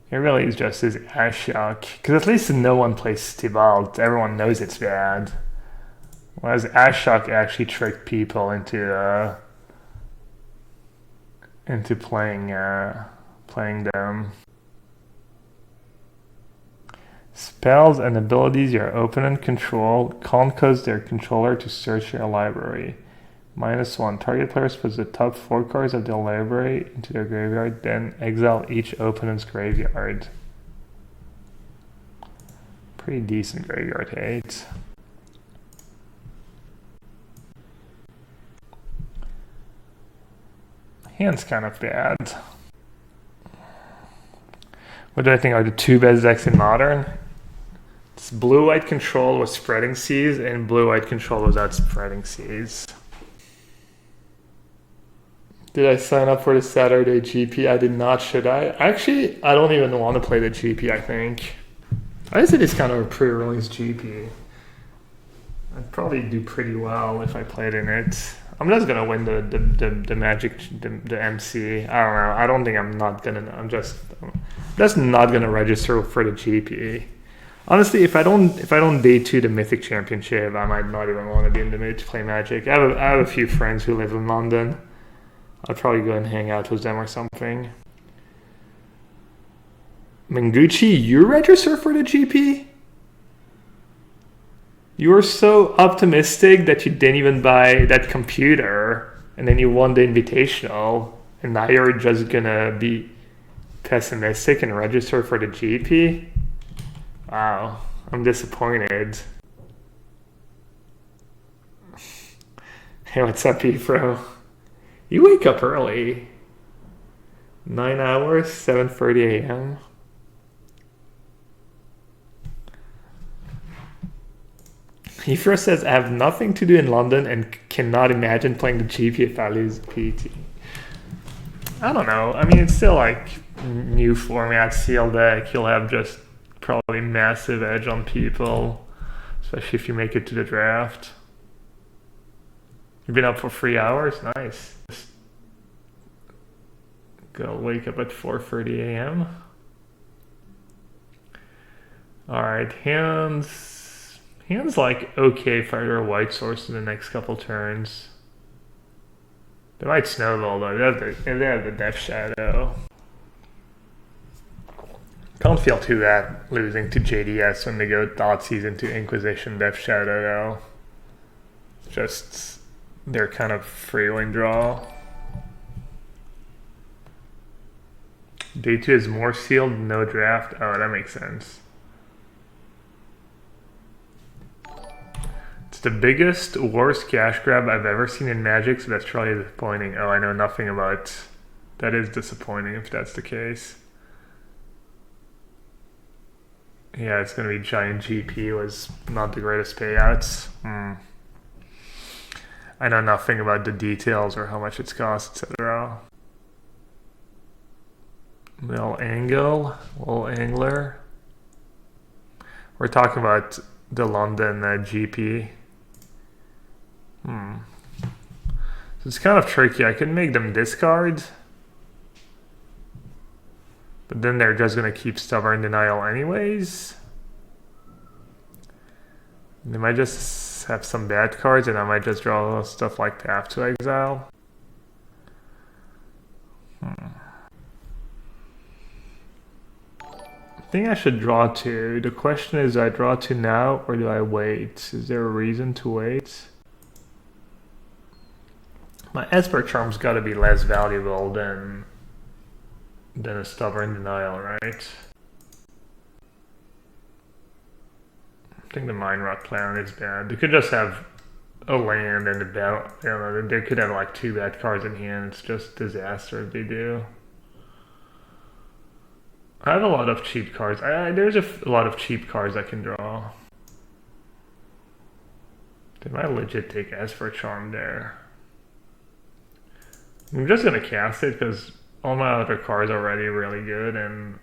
it really is just his Ashok. Because at least no one plays Tibalt. Everyone knows it's bad. Whereas Ashok actually tricked people into playing them. Spells and abilities your opponent control can't cause their controller to search your library. -1. Target players puts the top 4 cards of their library into their graveyard, then exile each opponent's graveyard. Pretty decent graveyard hate. Hand's kind of bad. What do I think are the 2 best decks in Modern? It's Blue-White Control with Spreading Seas, and Blue-White Control without Spreading Seas. Did I sign up for the Saturday GP? I did not. Should I? Actually, I don't even want to play the GP, I think. I guess it is kind of a pre-release GP. I'd probably do pretty well if I played in it. I'm just gonna win the magic the MC. I don't know. I don't think I'm just not gonna register for the GP. Honestly, if I don't day 2 the Mythic Championship, I might not even want to be in the mood to play Magic. I have a few friends who live in London. I'll probably go and hang out with them or something. Mengucci, you register for the GP? You were so optimistic that you didn't even buy that computer, and then you won the Invitational, and now you're just gonna be pessimistic and register for the GP? Wow, I'm disappointed. Hey, what's up, Efro? You wake up early. 9 hours, 7:30 a.m. Efro says, I have nothing to do in London and cannot imagine playing the GP if I lose PT. I don't know. I mean, it's still like new format, sealed deck. You'll have just probably massive edge on people, especially if you make it to the draft. You've been up for 3 hours? Nice. Just go wake up at 4:30 a.m. Alright, hands like okay fighter white source in the next couple turns. They might snowball though. They have the Death Shadow. Can't feel too bad losing to JDS when they go Thoughtseize into Inquisition Death Shadow though. Just they're kind of freewheeling draw. Day 2 is more sealed, no draft. Oh, that makes sense. It's the biggest, worst cash grab I've ever seen in Magic, so that's really disappointing. Oh, I know nothing about... That is disappointing if that's the case. Yeah, it's going to be Giant GP was not the greatest payouts. I know nothing about the details or how much it's cost, etc. Little Angler. We're talking about the London GP. So it's kind of tricky. I could make them discard, but then they're just going to keep Stubborn Denial anyways. They might just have some bad cards, and I might just draw stuff like Path to Exile. I think I should draw 2. The question is, do I draw 2 now, or do I wait? Is there a reason to wait? My Esper Charm's got to be less valuable than a Stubborn Denial, right? I think the Mind Rot plan is bad. They could just have a land and a battle. You know, they could have like 2 bad cards in hand. It's just disaster if they do. I have a lot of cheap cards. There's a lot of cheap cards I can draw. They might legit take Esper Charm there. I'm just gonna cast it because all my other cards are already really good, and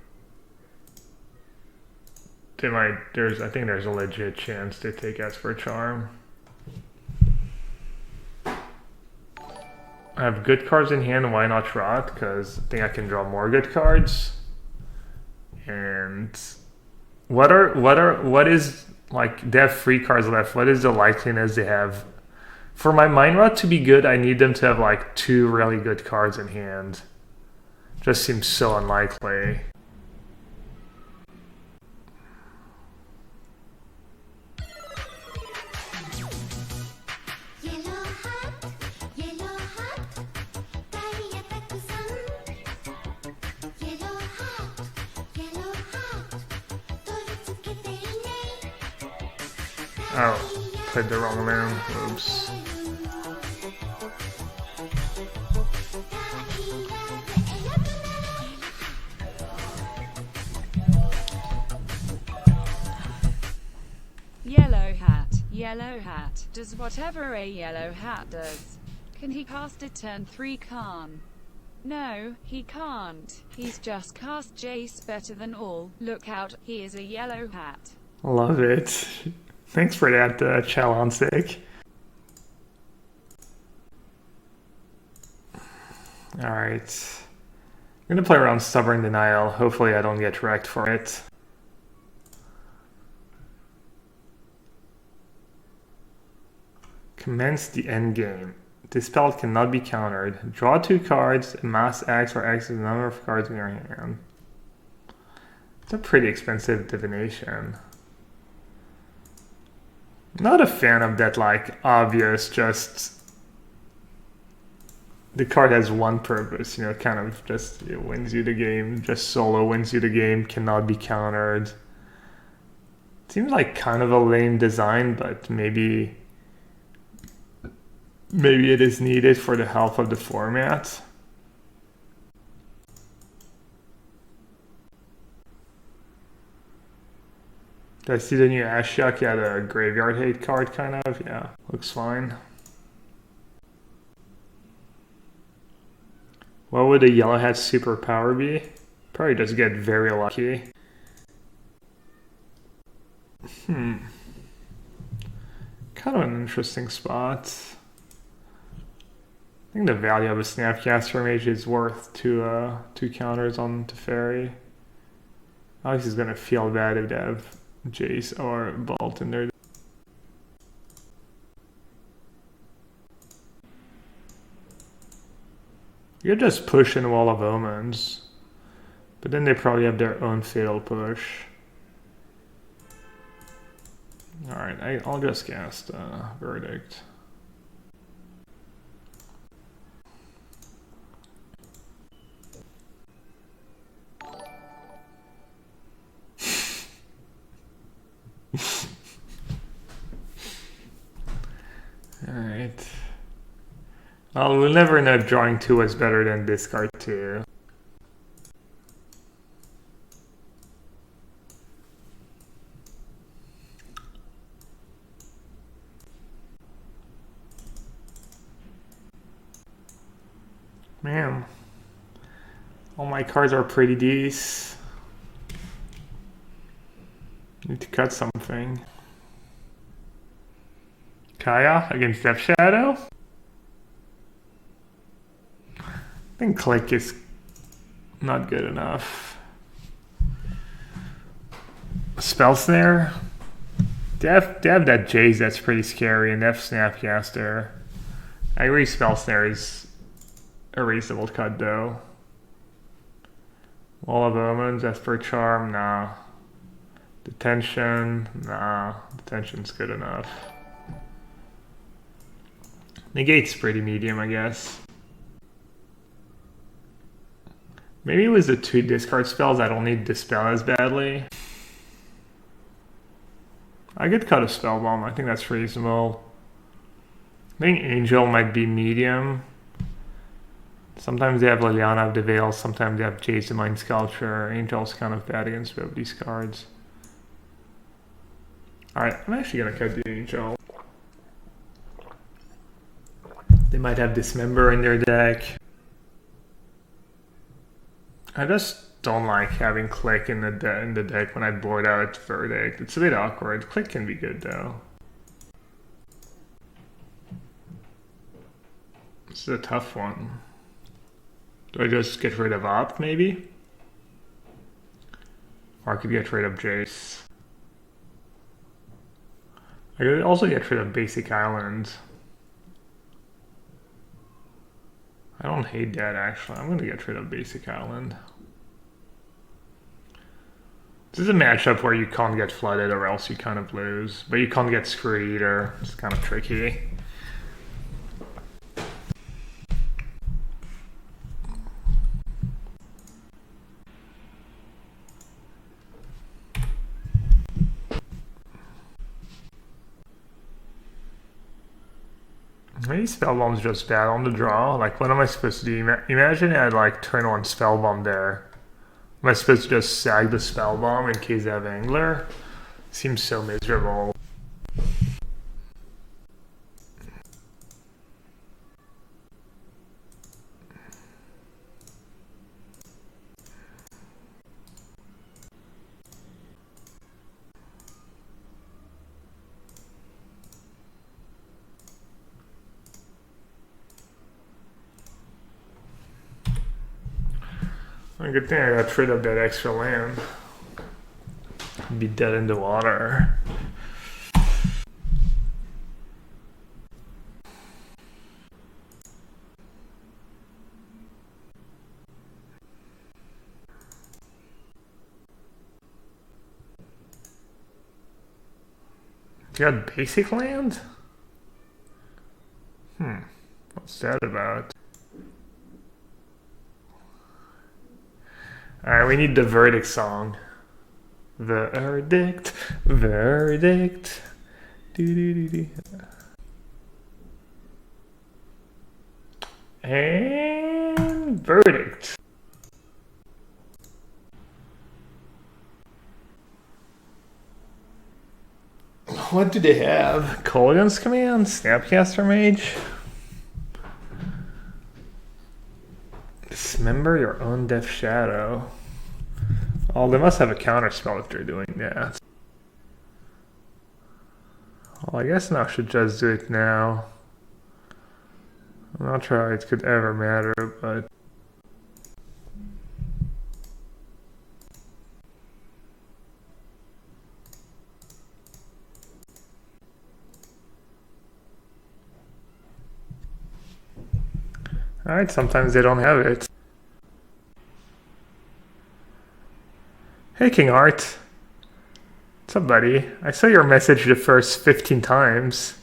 they might. I think there's a legit chance they take Esper Charm. I have good cards in hand. Why not Rot? Because I think I can draw more good cards. And what is like they have 3 cards left. What is the likeliness they have? For my Mind Rot to be good, I need them to have like 2 really good cards in hand. Just seems so unlikely. Oh, played the wrong man. Oops. Yellow hat does whatever a yellow hat does. Can he cast it turn 3? Can. No, he can't. He's just cast Jace better than all. Look out, he is a yellow hat. Love it. Thanks for that, Chalansik. Alright. I'm gonna play around Stubborn Denial. Hopefully I don't get wrecked for it. Commence the end game. This spell cannot be countered. Draw 2 cards, amass X, where X is the number of cards in your hand. It's a pretty expensive divination. Not a fan of that, like, obvious, just... The card has one purpose, you know, kind of just it wins you the game, just solo wins you the game, cannot be countered. Seems like kind of a lame design, but maybe it is needed for the health of the format. Did I see the new Ashiok? Yeah, the graveyard hate card, kind of. Yeah, looks fine. What would a yellowhat superpower be? Probably just get very lucky. Kind of an interesting spot. I think the value of a Snapcaster Mage is worth two counters on Teferi. Alex is gonna feel bad if they have Jace or Bolt in there. You could just push in Wall of Omens, but then they probably have their own Fatal Push. Alright, I'll just cast Verdict. Alright. Well, we'll never know if drawing 2 was better than discard 2. Man. All my cards are pretty decent. Need to cut something. Kaya against Death Shadow? I think Click is not good enough. Spell Snare? They have that Jace that's pretty scary, and they have Snapcaster. I agree Spell Snare is a reasonable cut though. Wall of Omens, Esper Charm, nah. Detention, nah. Detention's good enough. Negate's pretty medium, I guess. Maybe it was the 2 discard spells I don't need Dispel as badly. I could cut a Spellbomb, I think that's reasonable. I think Angel might be medium. Sometimes they have Liliana of the Veil, sometimes they have Jace the Mind Sculpture. Angel's kind of bad against both these cards. Alright, I'm actually gonna cut the Angel. They might have Dismember in their deck. I just don't like having Click in the deck when I board out Verdict. It's a bit awkward. Click can be good though. This is a tough one. Do I just get rid of Opt maybe? Or I could get rid of Jace. I could also get rid of Basic Island. I don't hate that actually. I'm gonna get rid of Basic Island. This is a matchup where you can't get flooded or else you kind of lose. But you can't get screwed either. It's kind of tricky. Maybe Spellbomb's just bad on the draw. Like, what am I supposed to do? Imagine I had, like, turn 1 Spellbomb there. Am I supposed to just sag the Spellbomb in case they have Angler? Seems so miserable. A good thing I got rid of that extra land. I'd be dead in the water. You got basic land? What's that about? Alright, we need the verdict song. Verdict, verdict. Do. And verdict. What do they have? Colgan's Command? Snapcaster Mage? Dismember your own Death Shadow. Oh, they must have a counterspell if they're doing that. Well, I guess now I should just do it now. I'm not sure how it could ever matter, but... Alright, sometimes they don't have it. Hey King Art. What's up, buddy? I saw your message the first 15 times.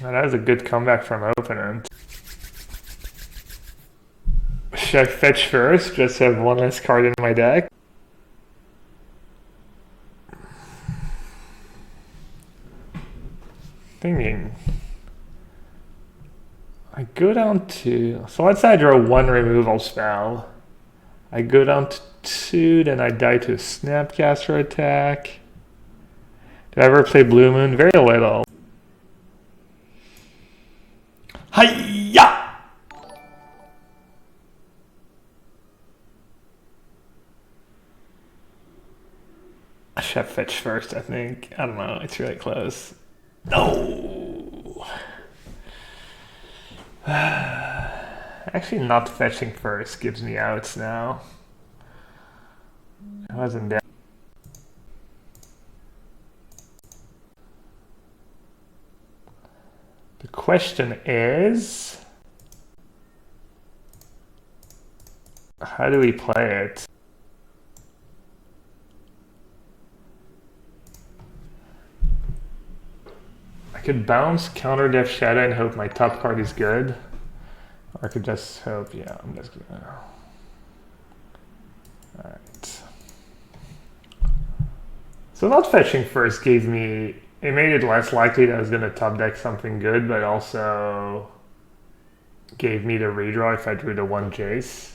That was a good comeback from opponent. Should I fetch first? Just have one less card in my deck? Thinking. I go down to... So let's say I draw one removal spell. I go down to 2, then I die to a Snapcaster attack. Did I ever play Blue Moon? Very little. Hi-ya! I should have fetched first, I think. I don't know, it's really close. No! Actually, not fetching first gives me outs now. I wasn't there. The question is, how do we play it? I could bounce, counter Death Shadow, and hope my top card is good. Or I could just hope, yeah, I'm just gonna... Alright. So not fetching first gave me... It made it less likely that I was going to top deck something good, but also gave me the redraw if I drew the 1 Jace.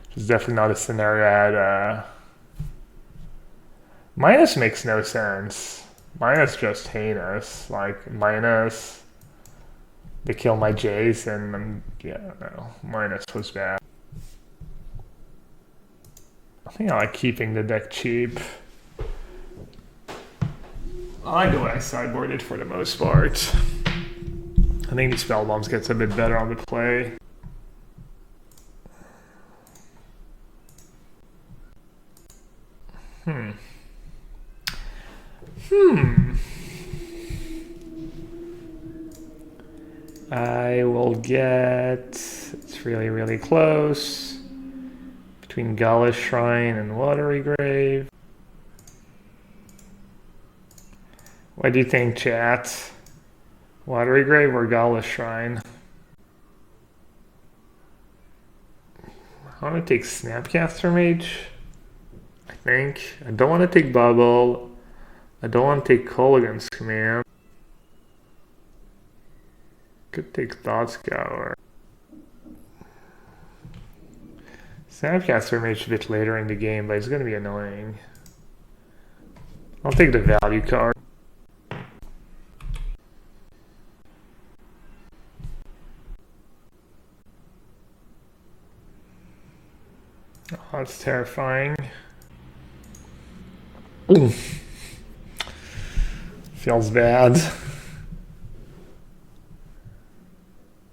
Which is definitely not a scenario I had. Minus makes no sense. Minus just heinous. Like, minus they kill my Jace, and yeah, no. Minus was bad. I think I like keeping the deck cheap. I like the way I sideboarded for the most part. I think the spell bombs gets a bit better on the play. I will get... It's really, really close. Between Gala Shrine and Watery Grave. What do you think, chat? Watery Grave or Gala Shrine? I want to take Snapcaster Mage, I think. I don't want to take Bubble. I don't want to take Colgan's Command. Could take Thought Scour. Snapcaster Mage a bit later in the game, but it's gonna be annoying. I'll take the value card. Oh, that's terrifying. Ooh. Feels bad.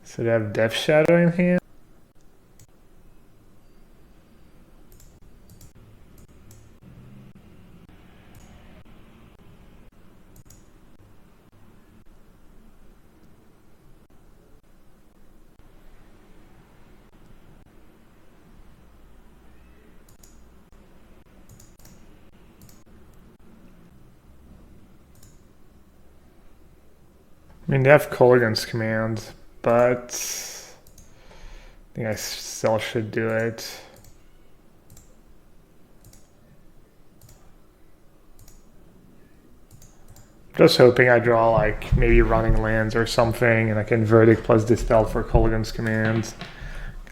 So they have Death Shadow in hand? I mean, they have Colgan's command, but I think I still should do it. Just hoping I draw like maybe running lands or something and I can Verdict plus Dispel for Colgan's command.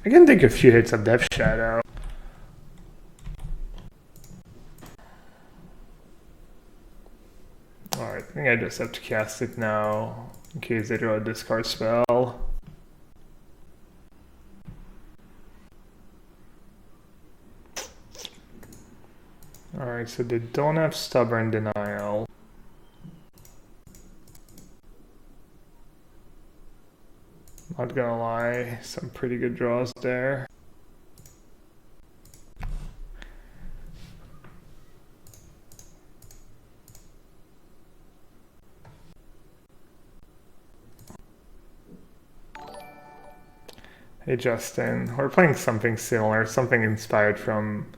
I can take a few hits of Death Shadow. Alright, I think I just have to cast it now in case they draw a discard spell. Alright, so they don't have Stubborn Denial. Not gonna lie, some pretty good draws there. Hey Justin, we're playing something similar, something inspired from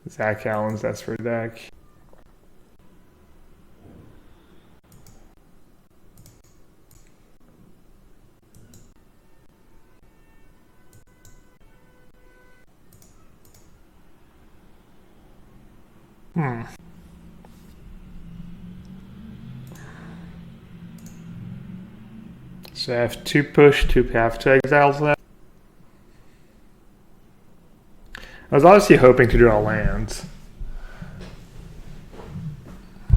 Zach Allen's Esper deck. So I have 2 push, 2 path to exiles left. I was obviously hoping to draw lands.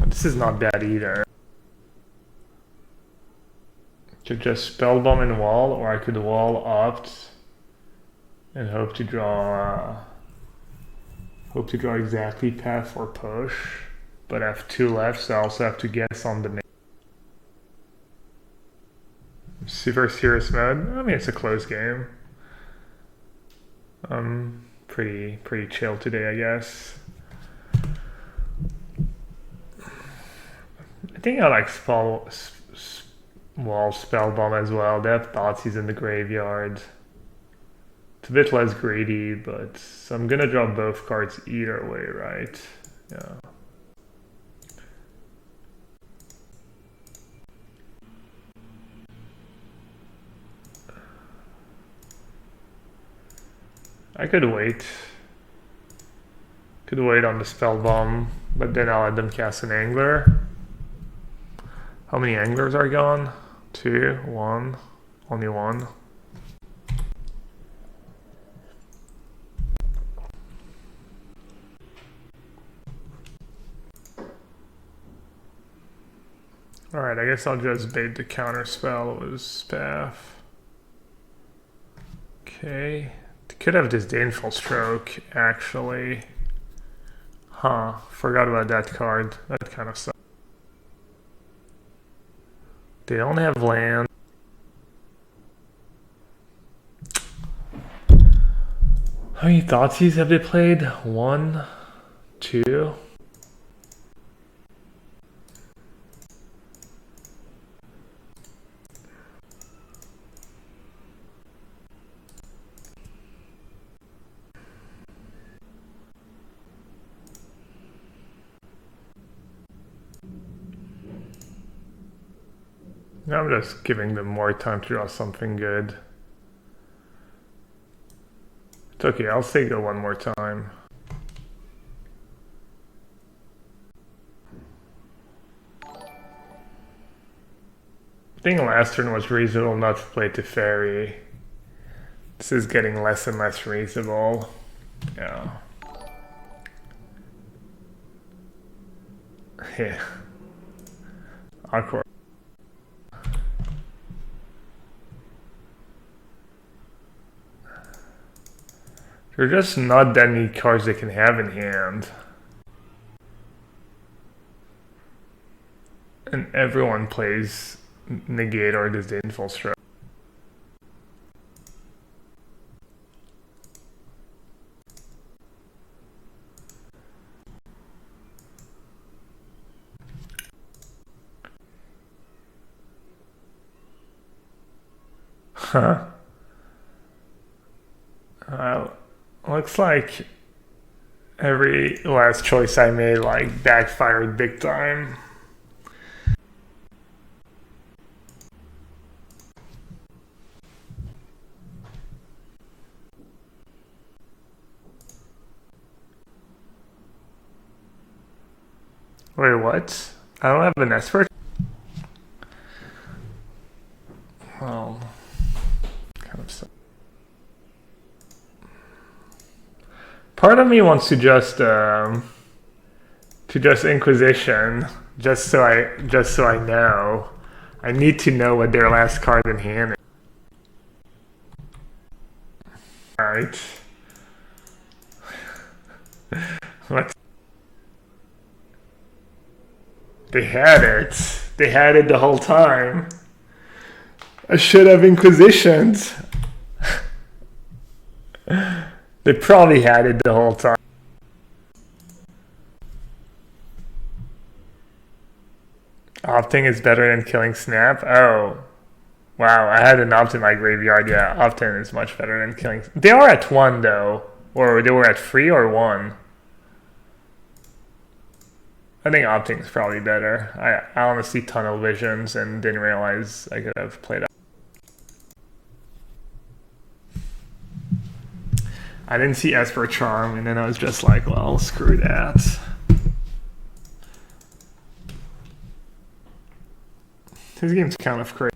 This is not bad either. Could just Spellbomb and wall, or I could wall opt and hope to draw exactly path or push. But I have 2 left, so I also have to guess on the main. Super serious mode. I mean, it's a close game. Pretty chill today, I guess. I think I like wall Spellbomb as well. They have Thoughtseize in the graveyard. It's a bit less greedy, but so I'm gonna draw both cards either way, right? Yeah. I could wait. Could wait on the Spellbomb, but then I'll let them cast an Angler. How many Anglers are gone? 2, 1, only 1. Alright, I guess I'll just bait the counter spell with Spaff. Okay. Could have Disdainful Stroke, actually. Huh, forgot about that card. That kind of sucks. They don't have land. How many Thoughtseize have they played? 1, 2. I'm just giving them more time to draw something good. It's okay, I'll say go one more time. I think last turn was reasonable not to play Teferi. This is getting less and less reasonable. Yeah. Yeah. Awkward. There are just not that many cards they can have in hand. And everyone plays negate or disdainful stroke. Huh. Looks like every last choice I made like backfired big time. Wait, what? I don't have an expert? Well, kind of so. Part of me wants to just Inquisition, just so I know. I need to know what their last card in hand is. Alright. What? They had it. They had it the whole time. I should have Inquisitioned. They probably had it the whole time. Opting is better than killing Snap? Oh. Wow, I had an Opt in my graveyard. Yeah, Opt-in is much better than killing... They are at 1 though. Or they were at 3 or 1. I think Opting is probably better. I honestly tunnel visions and didn't realize I could have played out. I didn't see Esper Charm, and then I was just like, well, screw that. This game's kind of crazy.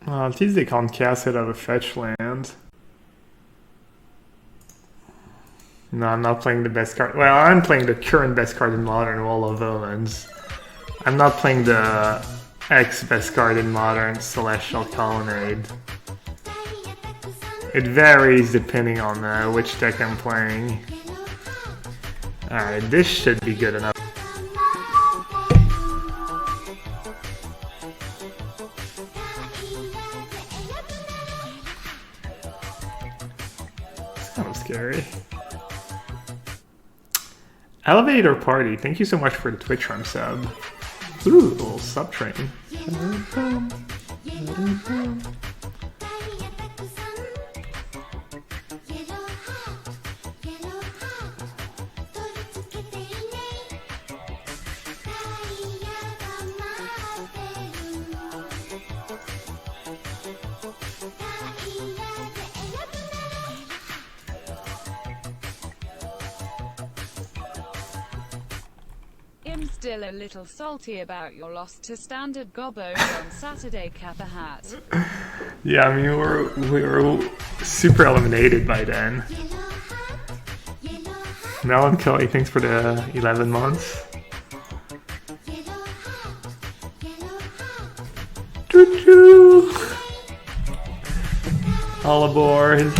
At least they can't cast it out of fetch land. No, I'm not playing the best card. Well, I'm playing the current best card in Modern, Wall of Omens. I'm not playing the ex-best card in Modern, Celestial Colonnade. It varies depending on which deck I'm playing. Alright, this should be good enough. It's kind of scary. Elevator Party, thank you so much for the Twitch Run sub. Ooh, a little sub train. I'm still a little salty about your loss to Standard Gobbo on Saturday, Kappa Hat. Yeah, I mean, we were super eliminated by then. Melancholy, thanks for the 11 months. Choo-choo! All aboard.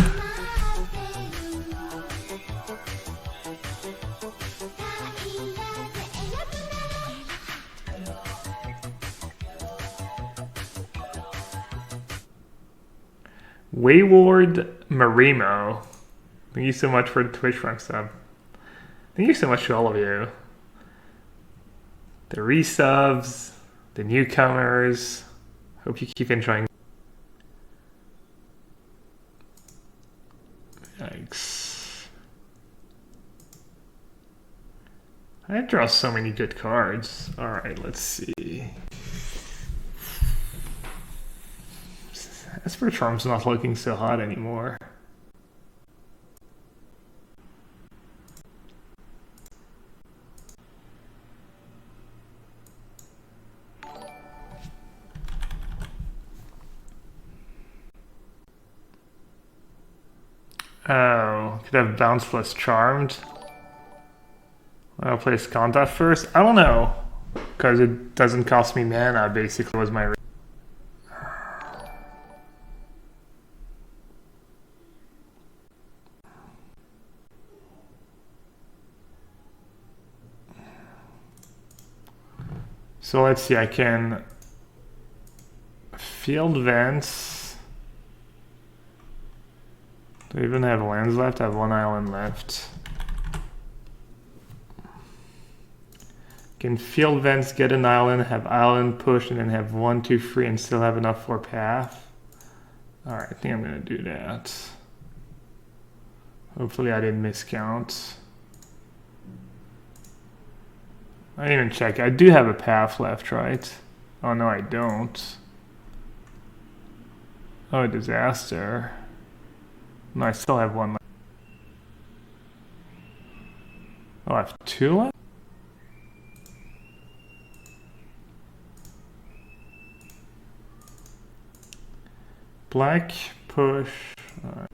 Wayward Marimo, thank you so much for the Twitch Prime sub. Thank you so much to all of you. The resubs, the newcomers. Hope you keep enjoying. Yikes. I draw so many good cards. Alright, let's see. Esper Charm's not looking so hot anymore. Oh, could have bounce plus charmed. I'll place combat first. I don't know, because it doesn't cost me mana. Basically, was my. So let's see. I can field vents. Do I even have lands left? I have one island left. Can field vents, get an island, have island push, and then have 1, 2, 3, and still have enough for path. Alright, I think I'm gonna do that. Hopefully I didn't miscount. I didn't even check. I do have a path left, right? Oh no, I don't. Oh, disaster. No, I still have one left. Oh, I have 2 left? Black, push. Alright.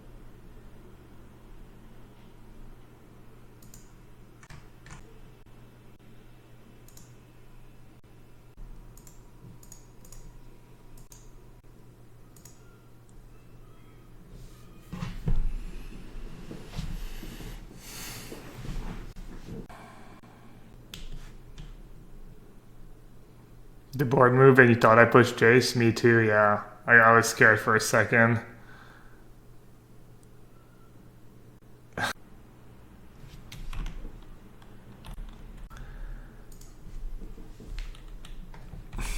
The board move and you thought I pushed Jace? Me too, yeah. I was scared for a second.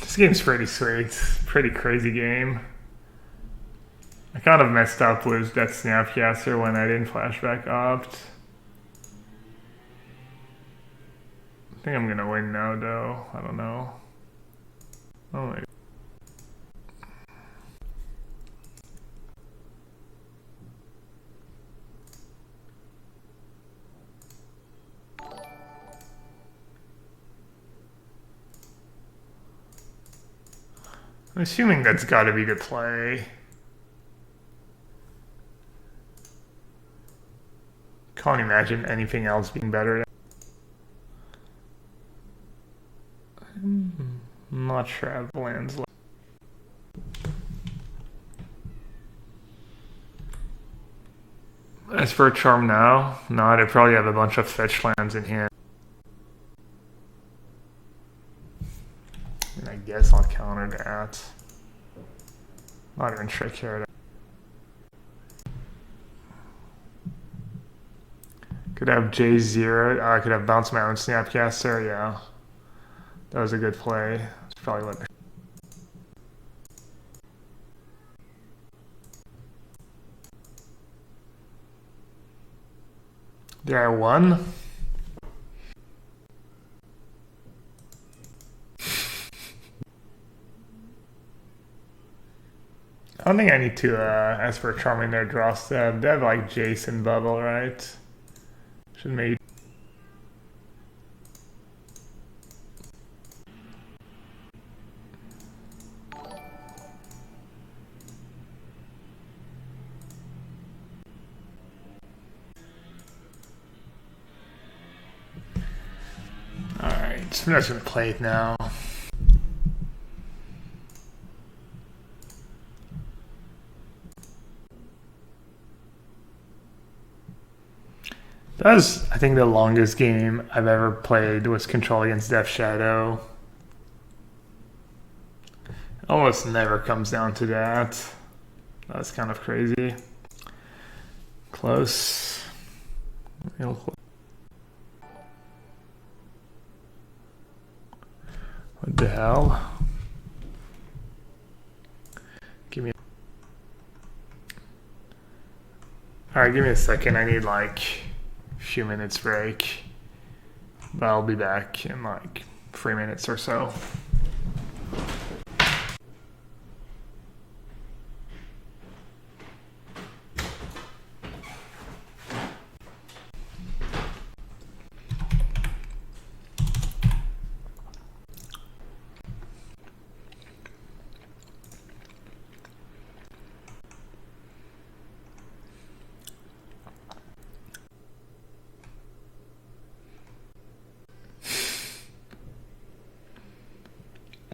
This game's pretty sweet. Pretty crazy game. I kind of messed up with that Snapcaster when I didn't flashback opt. I think I'm gonna win now though. I don't know. Oh my. I'm assuming that's gotta be the play. Can't imagine anything else being better. I'm not sure I have lands left. As for a charm now, no, they probably have a bunch of fetch lands in hand. And I guess I'll counter that. Not even sure I care. Could have J0. I could have bounced my own Snapcaster. Yeah, that was a good play. It's probably what. Did I won? I don't think I need to ask for charming their draw step. They have like Jason bubble, right? Should make. Alright, so I'm just gonna play it now. That was, I think, the longest game I've ever played was Control against Death Shadow. It almost never comes down to that. That's kind of crazy. Close. Real close. What the hell? Give me. Alright, give me a second. I need like a few minutes break. But I'll be back in like 3 minutes or so.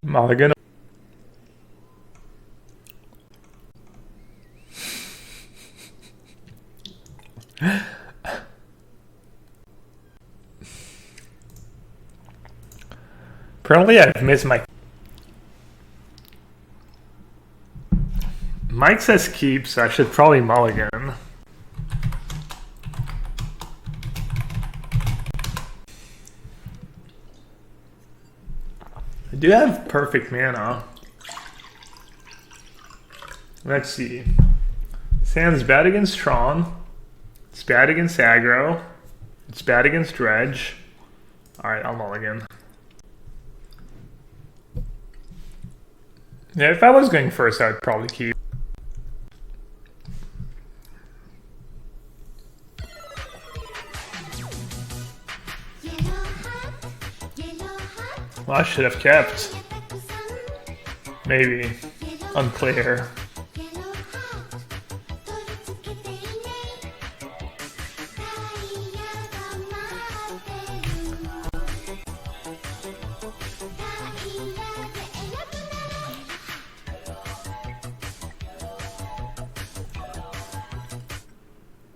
Mulligan. Apparently I've missed my... Mike says keep, so I should probably mulligan. I do have perfect mana. Let's see. Sand's bad against Tron. It's bad against aggro. It's bad against Dredge. Alright, I'll mulligan. Yeah, if I was going first, I would probably keep. Well, I should have kept. Maybe. Unclear.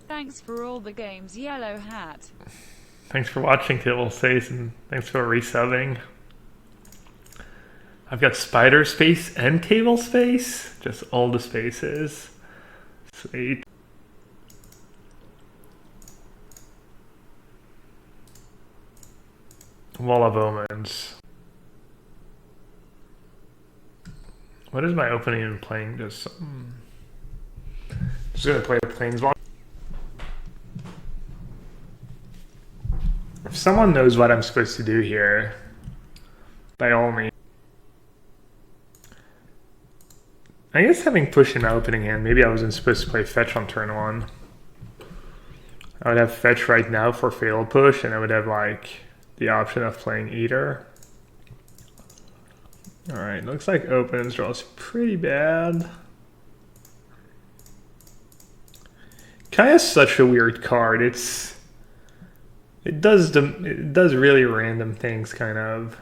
Thanks for all the games, Yellow Hat. Thanks for watching, Table Space, and thanks for resubbing. I've got Spider Space and Table Space. Just all the spaces. Sweet. Wall of Omens. What is my opening and playing? Just gonna play the Planeswalker. If someone knows what I'm supposed to do here, by all means. I guess having push in my opening hand, maybe I wasn't supposed to play fetch on turn 1. I would have fetch right now for fatal push, and I would have like the option of playing Eater. Alright, looks like opens draws pretty bad. Kaya's such a weird card. It does really random things, kind of.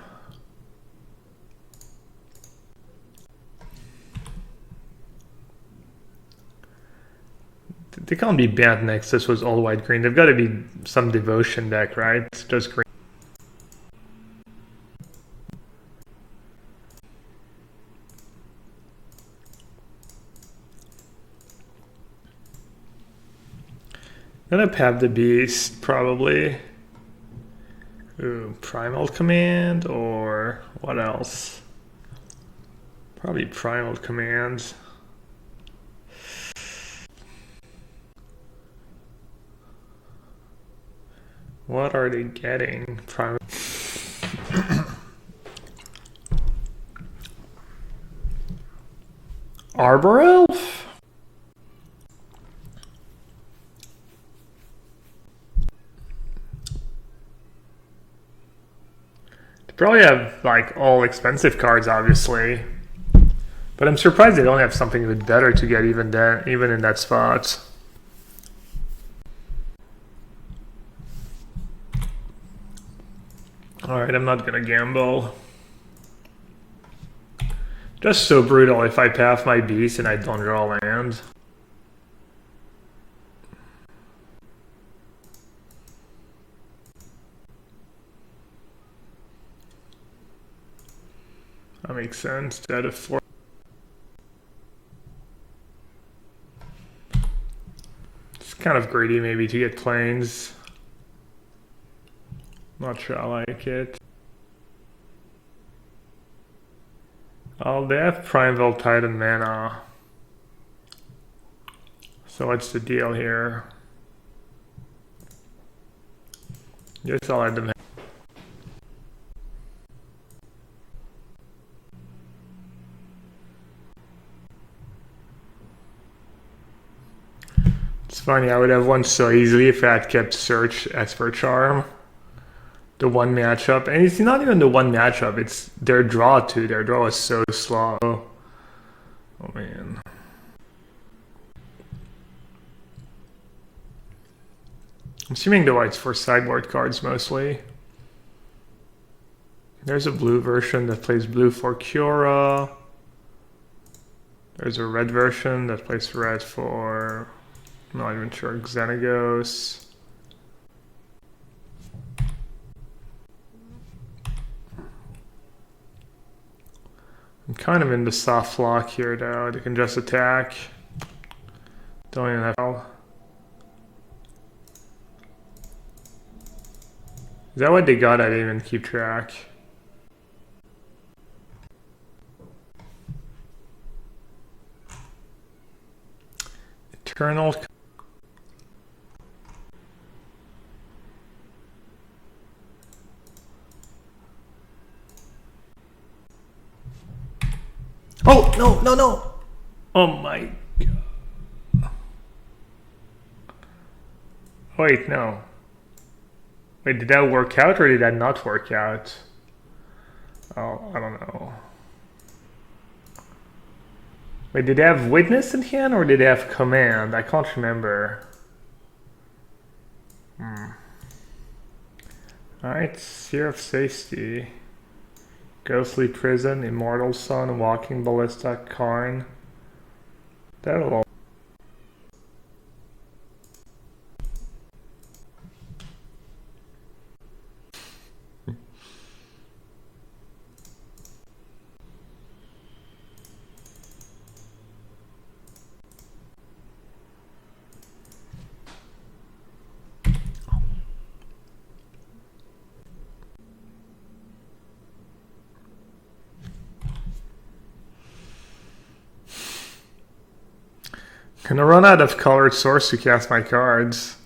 They can't be banned next. This was all white green. They've got to be some devotion deck, right? It's just green. Gonna have the beast, probably. Ooh, Primal Command, or what else? Probably Primal Command. What are they getting? Primal. Arbor Elf? They probably have like all expensive cards, obviously. But I'm surprised they don't have something a bit better to get even in that spot. Alright, I'm not gonna gamble. Just so brutal if I path my beast and I don't draw land. That makes sense. Out of 4. It's kind of greedy maybe to get planes. Not sure I like it. Oh, they have Primeval Titan mana. So what's the deal here? Guess I'll let them have. funny, I would have won so easily if I had kept Search Esper Charm. The one matchup. And it's not even the one matchup, it's their draw too. Their draw is so slow. Oh man. I'm assuming the white's for sideboard cards mostly. There's a blue version that plays blue for Cura. There's a red version that plays red for, I'm not even sure, Xenagos. I'm kind of in the soft lock here though. They can just attack. Don't even have. Is that what they got? I didn't even keep track. Eternal. Oh, no, no, no. Oh my God. Wait, no. Wait, did that work out or did that not work out? Oh, I don't know. Wait, did they have Witness in hand or did they have Command? I can't remember. Alright, Seer of Safety. Ghostly Prison, Immortal Sun, Walking Ballista, Karn. That'll all. Gonna run out of colored source to cast my cards.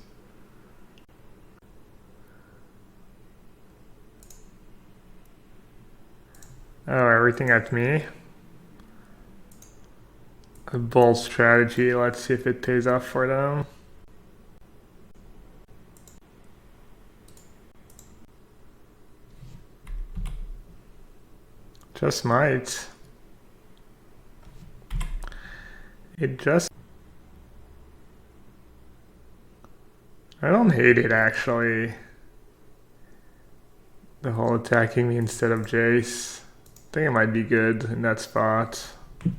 Oh, everything at me. A bold strategy. Let's see if it pays off for them. Just might. It just... I don't hate it, actually. The whole attacking me instead of Jace. I think it might be good in that spot. I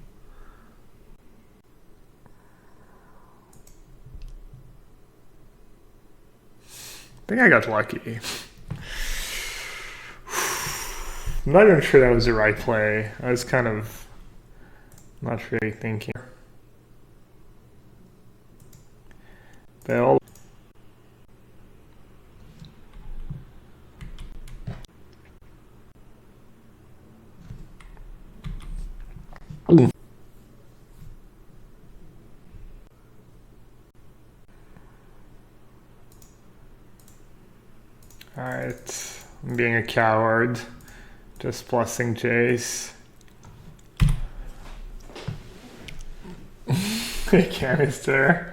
think I got lucky. I'm not even sure that was the right play. I was kind of not really thinking. They all... Alright, I'm being a coward. Just plussing Jace. Canister.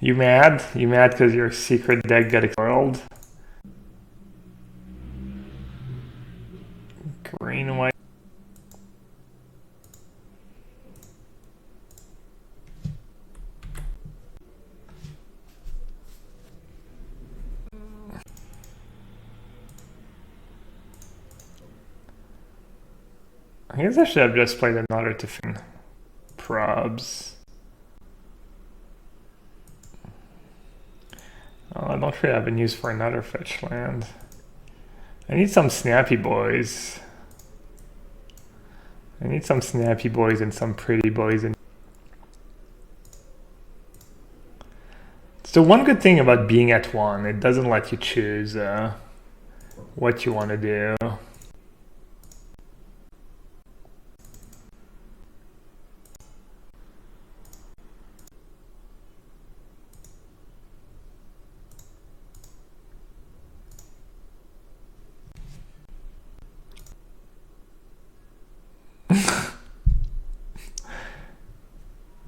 You mad? You mad because your secret deck got expelled? Green, white. I guess I should have just played another Tiffin. Probs. Oh, I don't really have a use for another fetch land. I need some snappy boys. I need some snappy boys and some pretty boys. And it's the one good thing about being at one. It doesn't let you choose what you want to do.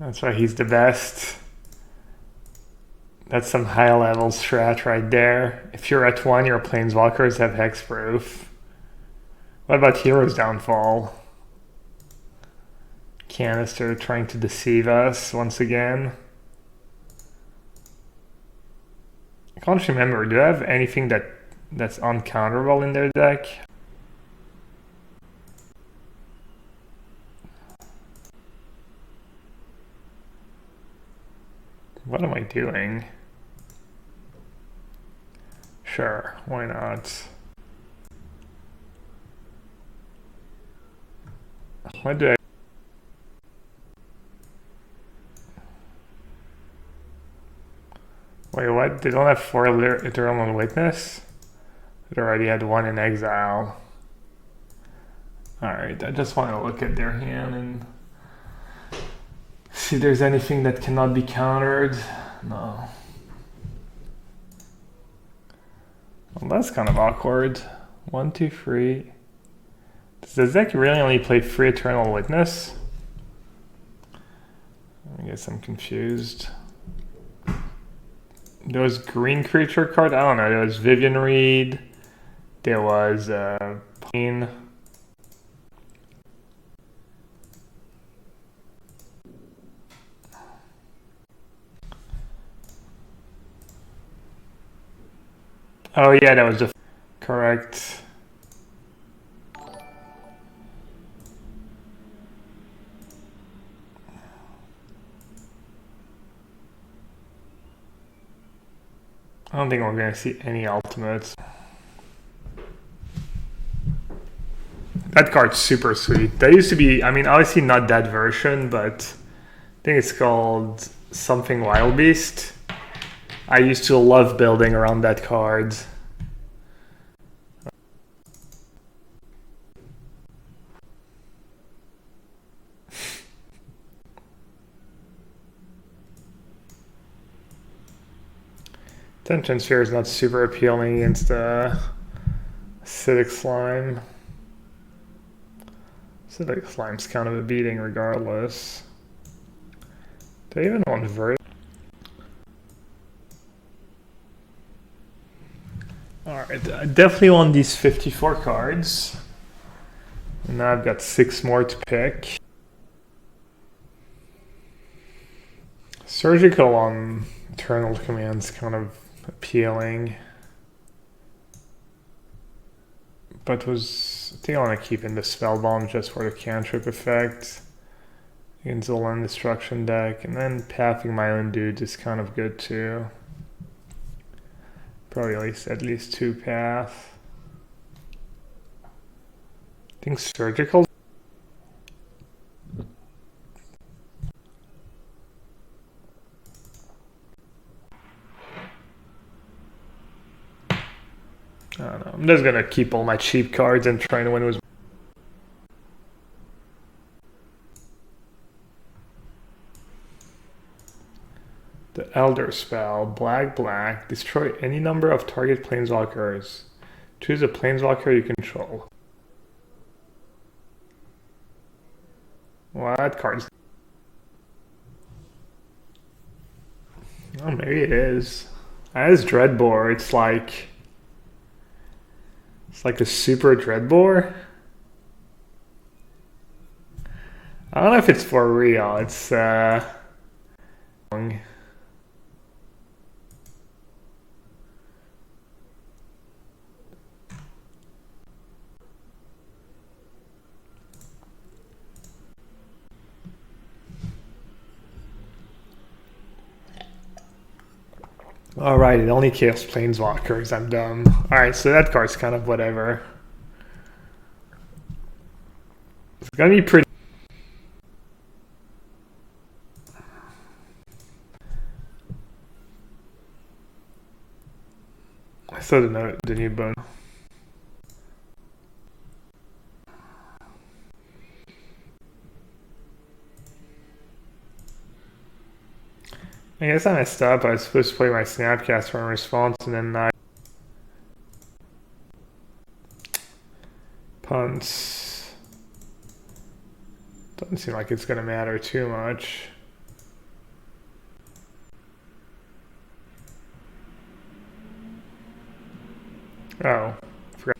That's why he's the best. That's some high level strat right there. If you're at 1, your planeswalkers have hexproof. What about Hero's Downfall? Canister trying to deceive us once again. I can't remember. Do I have anything that's uncounterable in their deck? What am I doing? Sure, why not? What do I... Wait, what? They don't have 4 Eternal Witness? They already had 1 in exile. Alright, I just want to look at their hand and see if there's anything that cannot be countered. No. Well, that's kind of awkward. 1, 2, 3. Does the deck really only play 3 Eternal Witness? I guess I'm confused. There was green creature card. I don't know. There was Vivian Reed. There was Pain. Oh yeah, that was the correct. I don't think we're going to see any ultimates. That card's super sweet. That used to be, I mean, obviously not that version, but I think it's called something Wild Beast. I used to love building around that card. Tension Sphere is not super appealing against Acidic Slime. Acidic Slime's kind of a beating regardless. Do I even want Vert? Alright, I definitely want these 54 cards. And now I've got 6 more to pick. Surgical on Eternal Command's kind of appealing. But I think I want to keep in the Spellbomb just for the cantrip effect. Against the Land Destruction deck. And then pathing my own dudes is kind of good too. Probably at least 2 path. I think Surgical. I don't know. I'm just gonna keep all my cheap cards and trying to win with. The Elder Spell, black, destroy any number of target planeswalkers. Choose a planeswalker you control. What cards? Oh, maybe it is. As Dreadbore, it's like a super Dreadbore. I don't know if it's for real. It's Alright, it only kills planeswalkers. I'm dumb. Alright, so that card's kind of whatever. It's gonna be pretty. I still don't know the new bone. I guess I messed up. I was supposed to play my Snapcaster in response and then I punts. Doesn't seem like it's gonna matter too much. Oh. Forgot.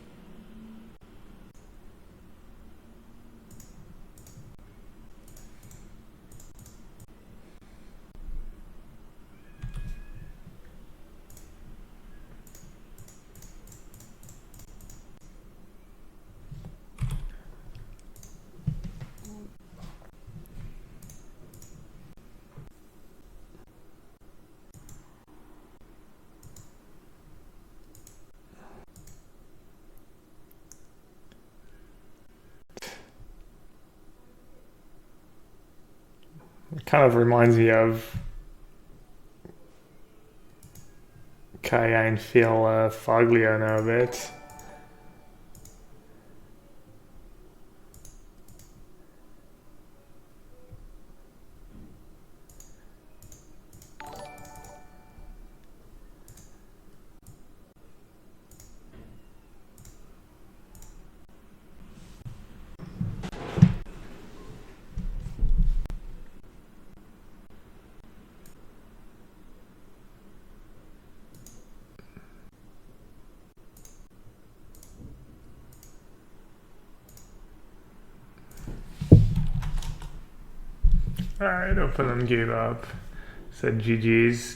It kind of reminds me of Cayenne feel Foglio a bit. Alright, open them, gave up. Said GG's.